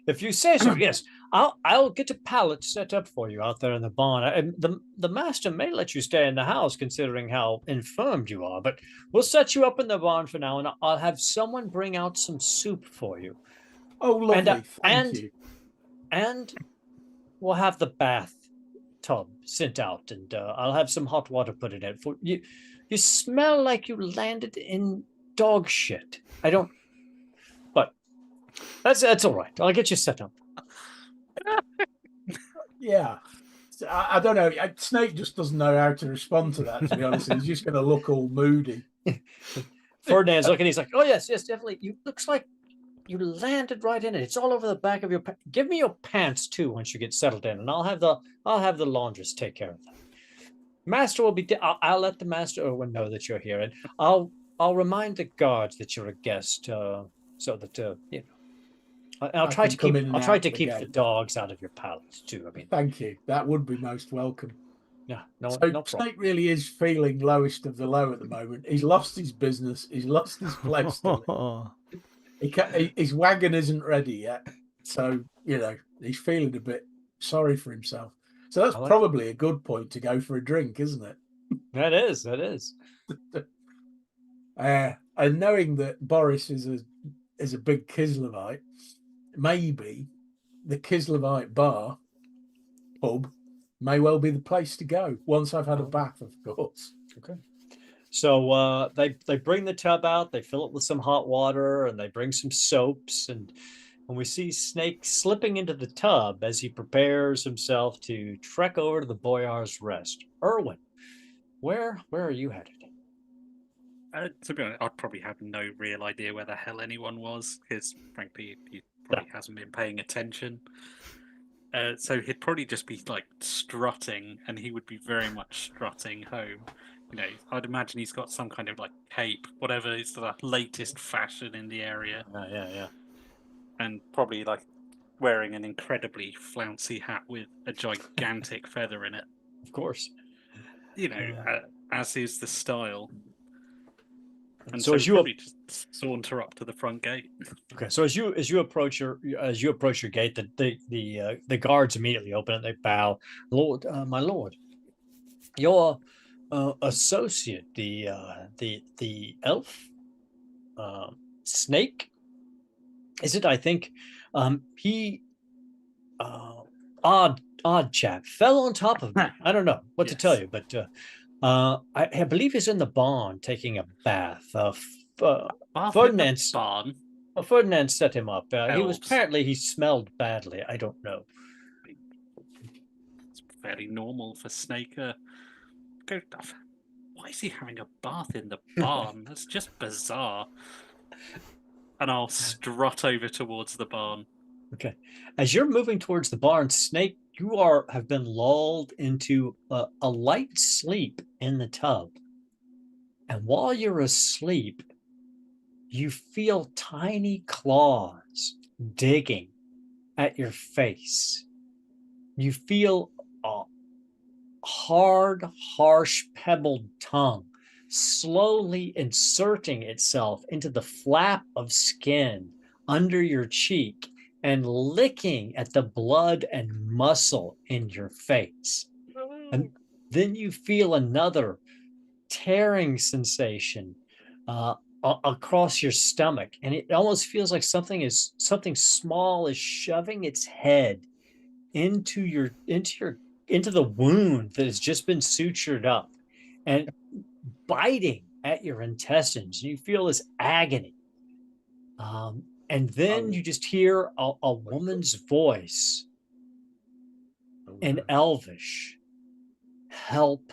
If you say so, yes. I'll get a pallet set up for you out there in the barn. The master may let you stay in the house, considering how infirmed you are. But we'll set you up in the barn for now, and I'll have someone bring out some soup for you. Oh, lovely! Thank you. And we'll have the bath tub sent out, and I'll have some hot water put in it for you. You smell like you landed in dog shit. I don't, but that's all right. I'll get you set up. Yeah, I don't know. Snake just doesn't know how to respond to that. To be honest, he's just going to look all moody. Ferdinand's looking. He's like, "Oh yes, definitely. You looks like you landed right in it. It's all over the back of your. Give me your pants too once you get settled in, and I'll have the laundress take care of that. Master will be. I'll let the Master Irwin know that you're here, and I'll remind the guards that you're a guest, so that I'll try to keep the dogs out of your palace too. I mean, thank you. That would be most welcome. Yeah, no So problem. Snake really is feeling lowest of the low at the moment. He's lost his business. He's lost his place to live. His wagon isn't ready yet. So, he's feeling a bit sorry for himself. So that's probably a good point to go for a drink, isn't it? That is. And knowing that Boris is a big Kislevite, maybe the Kislevite bar pub may well be the place to go once I've had a bath, of course. Okay. So they bring the tub out, they fill it with some hot water, and they bring some soaps, and we see Snake slipping into the tub as he prepares himself to trek over to the Boyar's Rest. Erwin, where are you headed? To be honest, I'd probably have no real idea where the hell anyone was, because frankly, he probably hasn't been paying attention. So he'd probably just be like strutting, and he would be very much strutting home. I'd imagine he's got some kind of like cape, whatever is the latest fashion in the area. Yeah. And probably like wearing an incredibly flouncy hat with a gigantic feather in it. Of course. As is the style. And so as you probably just saunter up to the front gate. Okay, so as you approach your gate, the guards immediately open it. They bow, Lord, my lord, your associate, the elf, Snake, is it? I think he odd chap fell on top of me. I don't know what to tell you, but I believe he's in the barn taking a bath. Ferdinand's barn. Well, Ferdinand set him up. He smelled badly. I don't know. It's fairly normal for Snake. Why is he having a bath in the barn? That's just bizarre. And I'll strut over towards the barn. Okay. As you're moving towards the barn, Snake, you have been lulled into a light sleep in the tub. And while you're asleep, you feel tiny claws digging at your face. You feel a hard, harsh, pebbled tongue slowly inserting itself into the flap of skin under your cheek and licking at the blood and muscle in your face. And then you feel another tearing sensation across your stomach, and it almost feels like something small is shoving its head into the wound that has just been sutured up and biting at your intestines. You feel this agony, and then you just hear a woman's voice in Elvish. Help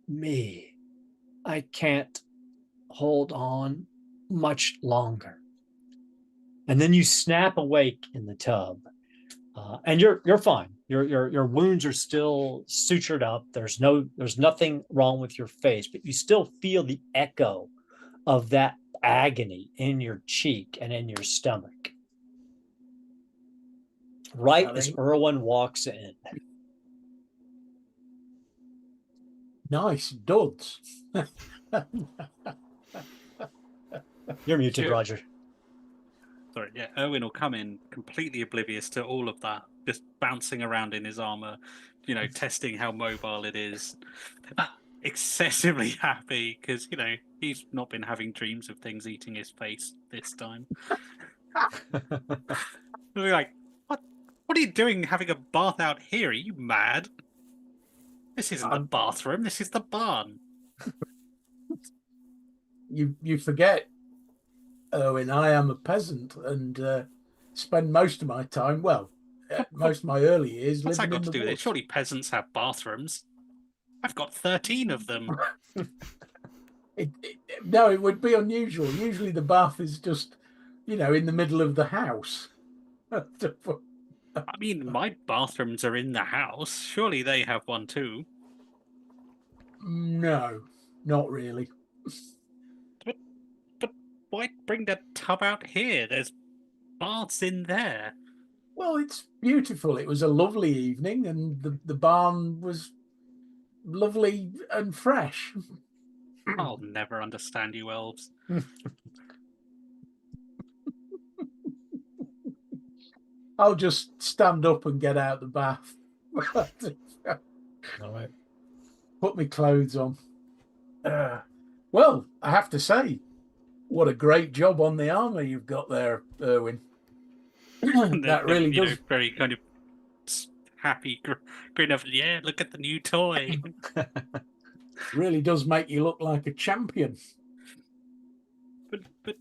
me, I can't hold on much longer. And then you snap awake in the tub, and you're fine. Your wounds are still sutured up. There's nothing wrong with your face, but you still feel the echo of that agony in your cheek and in your stomach. Right as Erwin walks in. Nice duds. You're muted, Roger. Sorry, yeah. Erwin will come in completely oblivious to all of that, just bouncing around in his armor, testing how mobile it is. Excessively happy because, he's not been having dreams of things eating his face this time. We're like, what are you doing having a bath out here? Are you mad? This isn't the bathroom, this is the barn. You forget, Erwin, I am a peasant and spend most of my time, most of my early years What's living that got in to the do with it? woods. Surely peasants have bathrooms. I've got 13 of them. No, it would be unusual. Usually the bath is just, in the middle of the house. I mean, my bathrooms are in the house. Surely they have one too. No, not really. But why bring the tub out here? There's baths in there. Well, it's beautiful. It was a lovely evening, and the barn was lovely and fresh. I'll never understand you elves. I'll just stand up and get out the bath. All right. Put my clothes on. Well, I have to say, what a great job on the armor you've got there, Erwin. That really does. Very kind of happy grin of, yeah, look at the new toy. Really does make you look like a champion. But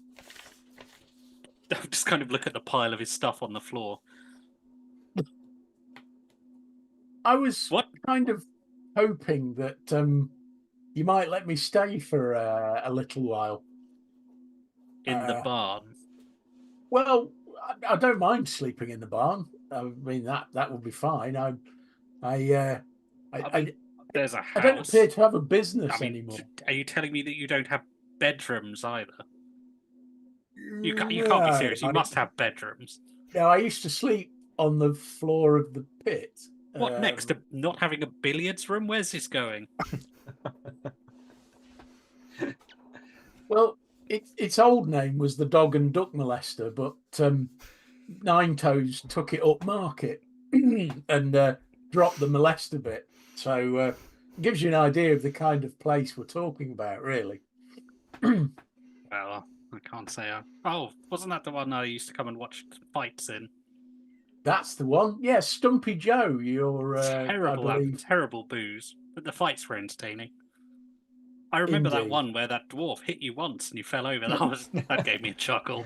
just kind of look at the pile of his stuff on the floor. I was kind of hoping that you might let me stay for a little while. In the barn? Well, I don't mind sleeping in the barn. I mean, that would be fine. There's a house. I don't appear to have a business anymore. Are you telling me that you don't have bedrooms either? You can't be serious. You must have bedrooms. No, I used to sleep on the floor of the pit. What next to not having a billiards room? Where's this going? Well, its old name was the Dog and Duck Molester, but Nine Toes took it up market and dropped the molester bit. So it gives you an idea of the kind of place we're talking about, really. Well, I can't say. Wasn't that the one I used to come and watch fights in? That's the one. Yeah, Stumpy Joe. You're terrible booze, but the fights were entertaining. I remember that one where that dwarf hit you once and you fell over. That gave me a chuckle.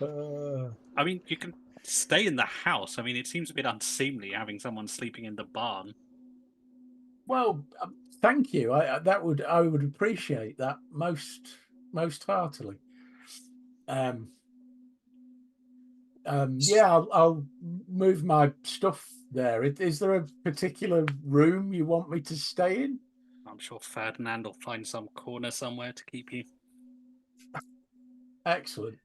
I mean, you can stay in the house. I mean, it seems a bit unseemly having someone sleeping in the barn. Well, thank you. I would appreciate that most heartily. Yeah, I'll move my stuff there. Is there a particular room you want me to stay in? I'm sure Ferdinand will find some corner somewhere to keep you. Excellent.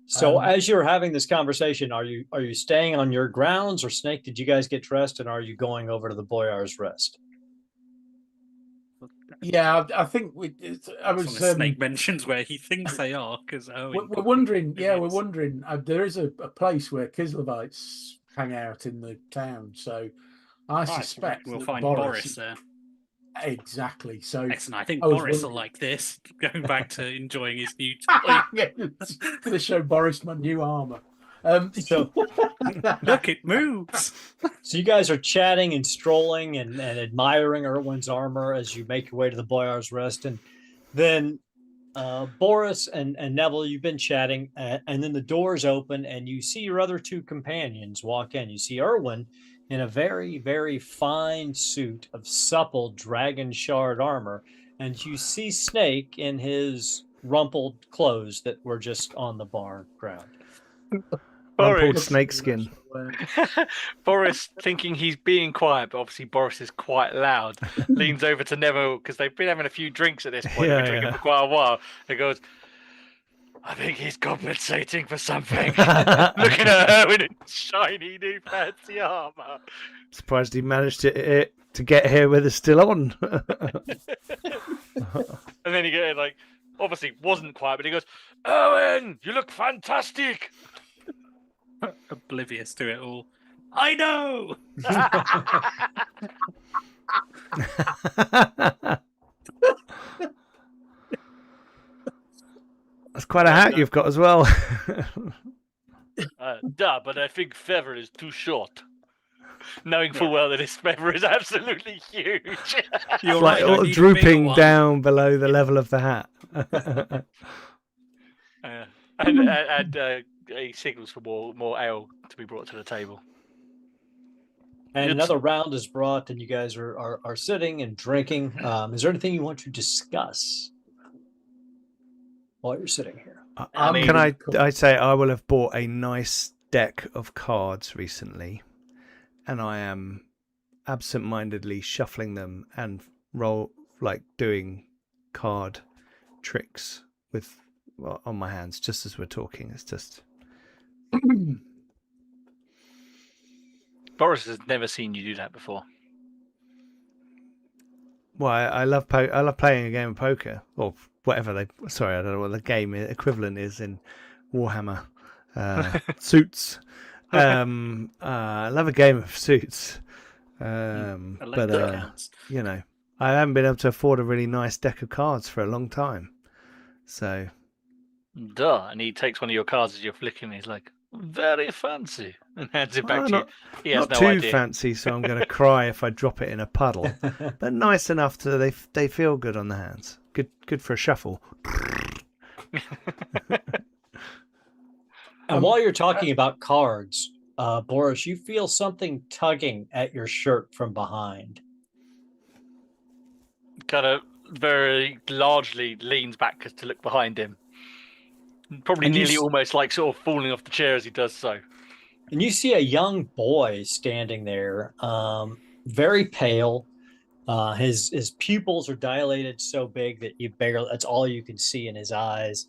So as you're having this conversation, are you staying on your grounds, or Snake, did you guys get dressed and are you going over to the Boyar's Rest? Yeah, I think Snake mentions where he thinks they are, because we're wondering. Yeah, we're wondering. There is a place where Kislevites hang out in the town, so I suspect we'll find Boris there. Exactly. So excellent. I think Boris will like this. Going back to enjoying his new toy. Going to show Boris my new armor. So look, it moves. So you guys are chatting and strolling and admiring Erwin's armor as you make your way to the Boyar's Rest, and then Boris and Neville, you've been chatting, and then the doors open and you see your other two companions walk in. You see Erwin in a very, very fine suit of supple dragon shard armor, and you see Snake in his rumpled clothes that were just on the barn ground. Rumpled snakeskin. Boris, thinking he's being quiet, but obviously Boris is quite loud, leans over to Neville, because they've been having a few drinks at this point. They've been drinking for quite a while. He goes, I think he's compensating for something. Looking at her in shiny new fancy armor. Surprised he managed to get here with it still on. And then he goes, like, obviously wasn't quiet, but he goes, Owen, you look fantastic. Oblivious to it all. I know. That's quite a hat you've got as well. But I think feather is too short. Knowing full well that his feather is absolutely huge. You're like all drooping down below the level of the hat. And he signals for more ale to be brought to the table. And another round is brought, and you guys are sitting and drinking. Is there anything you want to discuss while you're sitting here? I say I will have bought a nice deck of cards recently, and I am absent-mindedly shuffling them and doing card tricks on my hands just as we're talking. It's just Boris has never seen you do that before. Well, I love I love playing a game of poker or whatever they. Sorry, I don't know what the game equivalent is in Warhammer. Suits. I love a game of Suits. But Counts. you know, I haven't been able to afford a really nice deck of cards for a long time. So, Duh. And he takes one of your cards as you're flicking. He's like, very fancy, and hands it back well, to you. He has not no too idea. fancy, so I'm going to cry if I drop it in a puddle. But nice enough to they feel good on the hands. Good for a shuffle. And while you're talking about cards, Boris, you feel something tugging at your shirt from behind. Kind of very largely leans back to look behind him. Probably And you nearly s- almost like sort of falling off the chair as he does so. And you see a young boy standing there, very pale. His pupils are dilated so big that that's all you can see in his eyes.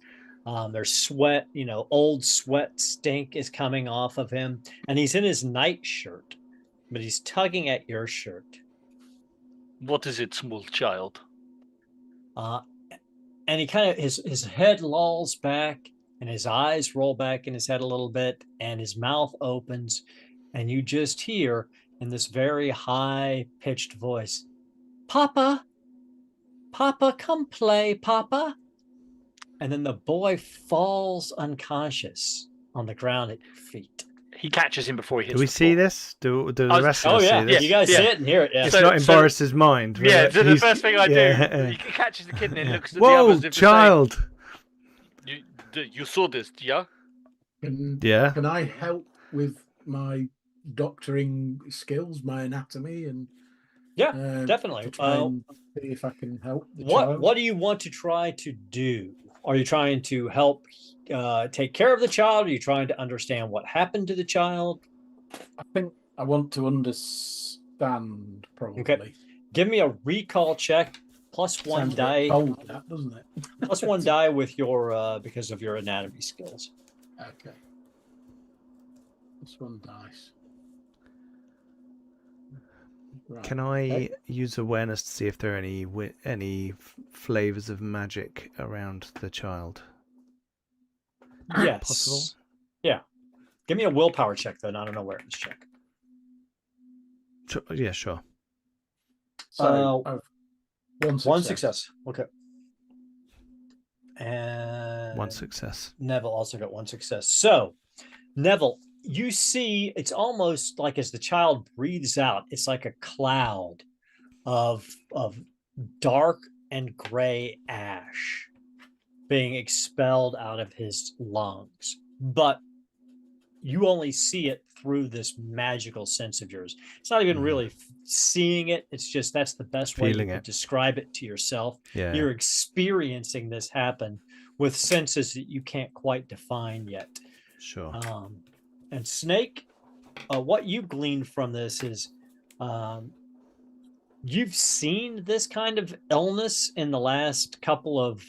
There's sweat, old sweat stink is coming off of him, and he's in his nightshirt, but he's tugging at your shirt. What is it, small child? And he kind of his head lolls back, and his eyes roll back in his head a little bit, and his mouth opens, and you just hear in this very high-pitched voice, "Papa, Papa, come play, Papa." And then the boy falls unconscious on the ground at your feet. He catches him before he hits Do we the see floor. this? Do the rest of us see this? You guys Yeah. see it and hear it. Yeah. It's So- not in so- Boris's mind. Yeah, so the He's- first thing I yeah. do, he catches the kid and then looks at the Whoa, others. If child! You saw this, yeah? Yeah. Can I help with my doctoring skills, my anatomy, and Yeah, definitely. to try and see if I can help the child? What do you want to try to do? Are you trying to help take care of the child? Are you trying to understand what happened to the child? I think I want to understand, probably. Okay. Give me a recall check, plus one Sounds a bit die, cold, that, doesn't it? plus one die with your because of your anatomy skills. Okay. Plus one dice. Right. Can I use awareness to see if there are any flavors of magic around the child? Yes. Possible? Yeah. Give me a willpower check, though, not an awareness check. Yeah, sure. So, one success. One success. Okay. And One success. Neville also got one success. So, Neville, you see, it's almost like as the child breathes out, it's like a cloud of dark and gray ash being expelled out of his lungs. But you only see it through this magical sense of yours. It's not even really seeing it. It's just that's the best way you Feeling can it. describe it to yourself. Yeah. You're experiencing this happen with senses that you can't quite define yet. Sure. And Snake, what you gleaned from this is you've seen this kind of illness in the last couple of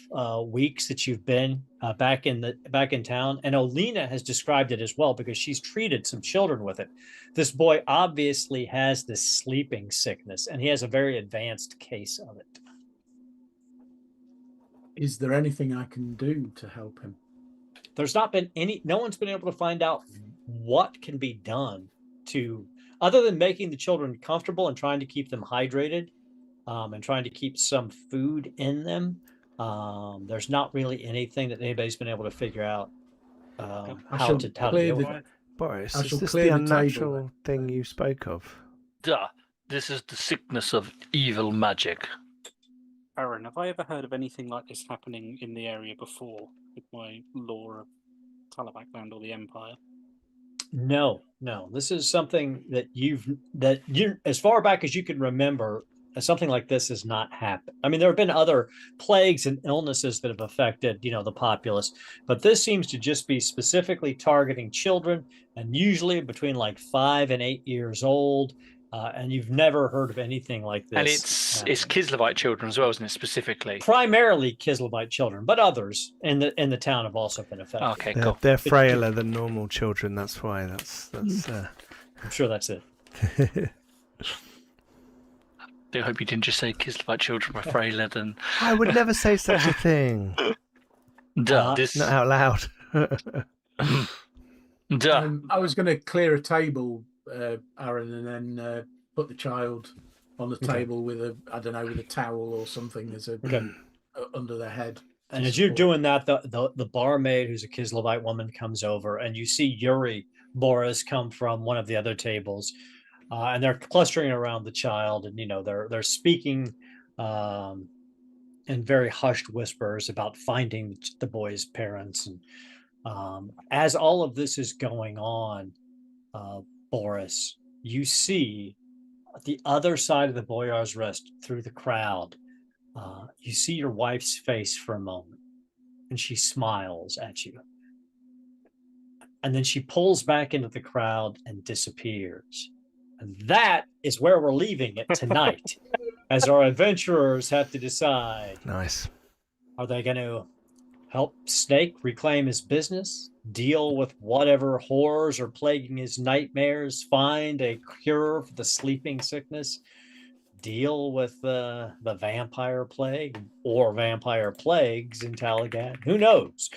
weeks that you've been back in town, and Olena has described it as well because she's treated some children with it. This boy obviously has this sleeping sickness, and he has a very advanced case of it. Is there anything I can do to help him? There's not been no one's been able to find out what can be done other than making the children comfortable and trying to keep them hydrated and trying to keep some food in them. There's not really anything that anybody's been able to figure out how to deal with it. Boris, I is shall this clear the the table, unnatural thing you spoke of? Duh. This is the sickness of evil magic. Aaron, have I ever heard of anything like this happening in the area before with my lore of Talagaad or the Empire? No. This is something that you, as far back as you can remember, something like this has not happened. I mean, there have been other plagues and illnesses that have affected, the populace, but this seems to just be specifically targeting children, and usually between like 5 and 8 years old. And you've never heard of anything like this. And it's Kislevite children as well, isn't it, specifically? Primarily Kislevite children, but others in the town have also been affected. Okay, They're, cool. they're frailer than normal children. That's why. That's. I'm sure that's it. I hope you didn't just say kids like children were frailer than. I would never say such a thing. Duh. This. Not out loud. Duh. I was going to clear a table, Aaron, and then put the child on the table with a with a towel or something as a under their head. And as you're doing that, the barmaid, who's a Kislevite woman, comes over, and you see Yuri, Boris come from one of the other tables, and they're clustering around the child, and they're speaking in very hushed whispers about finding the boy's parents. And as all of this is going on, Boris, you see at the other side of the Boyar's Rest through the crowd. You see your wife's face for a moment, and she smiles at you. And then she pulls back into the crowd and disappears. And that is where we're leaving it tonight, as our adventurers have to decide. Nice. Are they going to help Snake reclaim his business, deal with whatever horrors are plaguing his nightmares, find a cure for the sleeping sickness, deal with the vampire plague or vampire plagues in Talagaad? Who knows?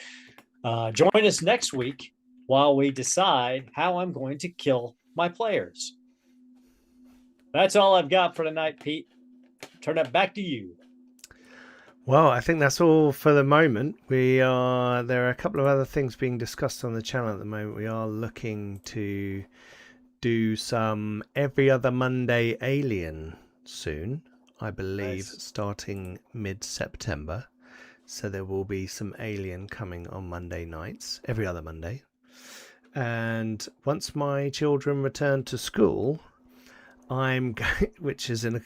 Join us next week while we decide how I'm going to kill my players. That's all I've got for tonight, Pete. Turn it back to you. Well, I think that's all for the moment. There are a couple of other things being discussed on the channel at the moment. We are looking to do some every other Monday Alien soon, I believe, starting mid-September. So there will be some Alien coming on Monday nights, every other Monday. And once my children return to school, I'm going, which is in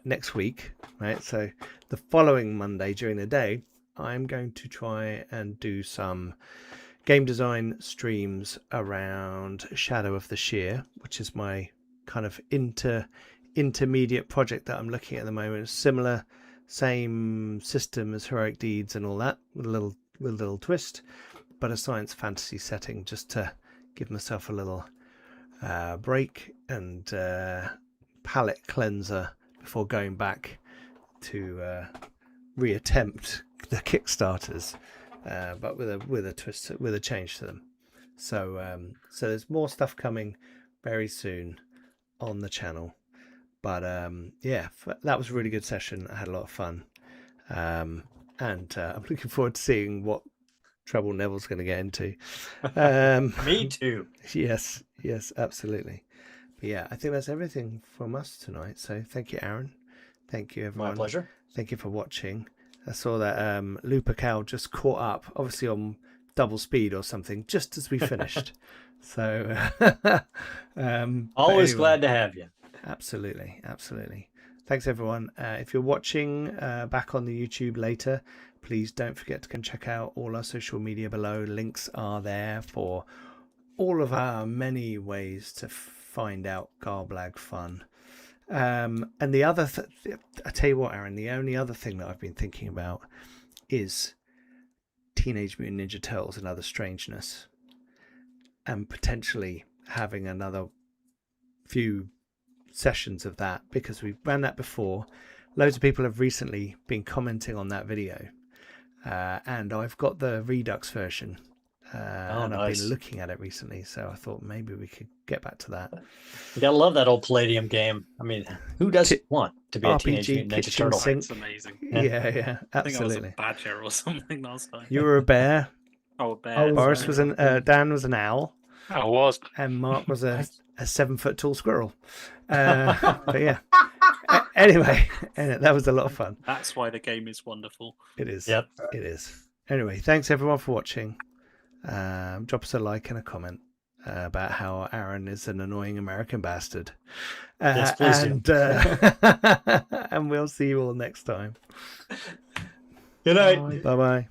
next week, right? So the following Monday during the day, I'm going to try and do some game design streams around Shadow of the Shear, which is my kind of intermediate project that I'm looking at the moment. Similar, same system as Heroic Deeds and all that, with a little twist, but a science fantasy setting, just to give myself a little break and palate cleanser before going back to reattempt the Kickstarters, but with a twist, with a change to them. So there's more stuff coming very soon on the channel. But yeah, that was a really good session. I had a lot of fun, and I'm looking forward to seeing what trouble Neville's going to get into. Me too. Yes, absolutely. But yeah, I think that's everything from us tonight. So thank you, Aaron. Thank you, everyone. My pleasure. Thank you for watching. I saw that Lupa Cow just caught up, obviously on double speed or something, just as we finished. So always glad to have you. Absolutely. Thanks, everyone. If you're watching back on the YouTube later, please don't forget to come check out all our social media below. Links are there for all of our many ways to find out Garblag fun. And the other, I tell you what, Aaron, the only other thing that I've been thinking about is Teenage Mutant Ninja Turtles and Other Strangeness, and potentially having another few sessions of that, because we ran that before. Loads of people have recently been commenting on that video, and I've got the Redux version, and nice. I've been looking at it recently, so I thought maybe we could get back to that. You gotta love that old Palladium game. I mean, who doesn't want to be a Teenage RPG Mutant Ninja kitchen Turtle? sink. It's amazing. Yeah, I think I was absolutely. a badger or something last time. You were a bear. Oh, a bear. Boris was Dan was an owl, I was. and Mark was a 7 foot tall squirrel. But yeah. Anyway, that was a lot of fun. That's why the game is wonderful. It is. Yep. It is. Anyway, thanks everyone for watching. Drop us a like and a comment about how Aaron is an annoying American bastard. Yes, please do. And we'll see you all next time. Good night. Bye bye.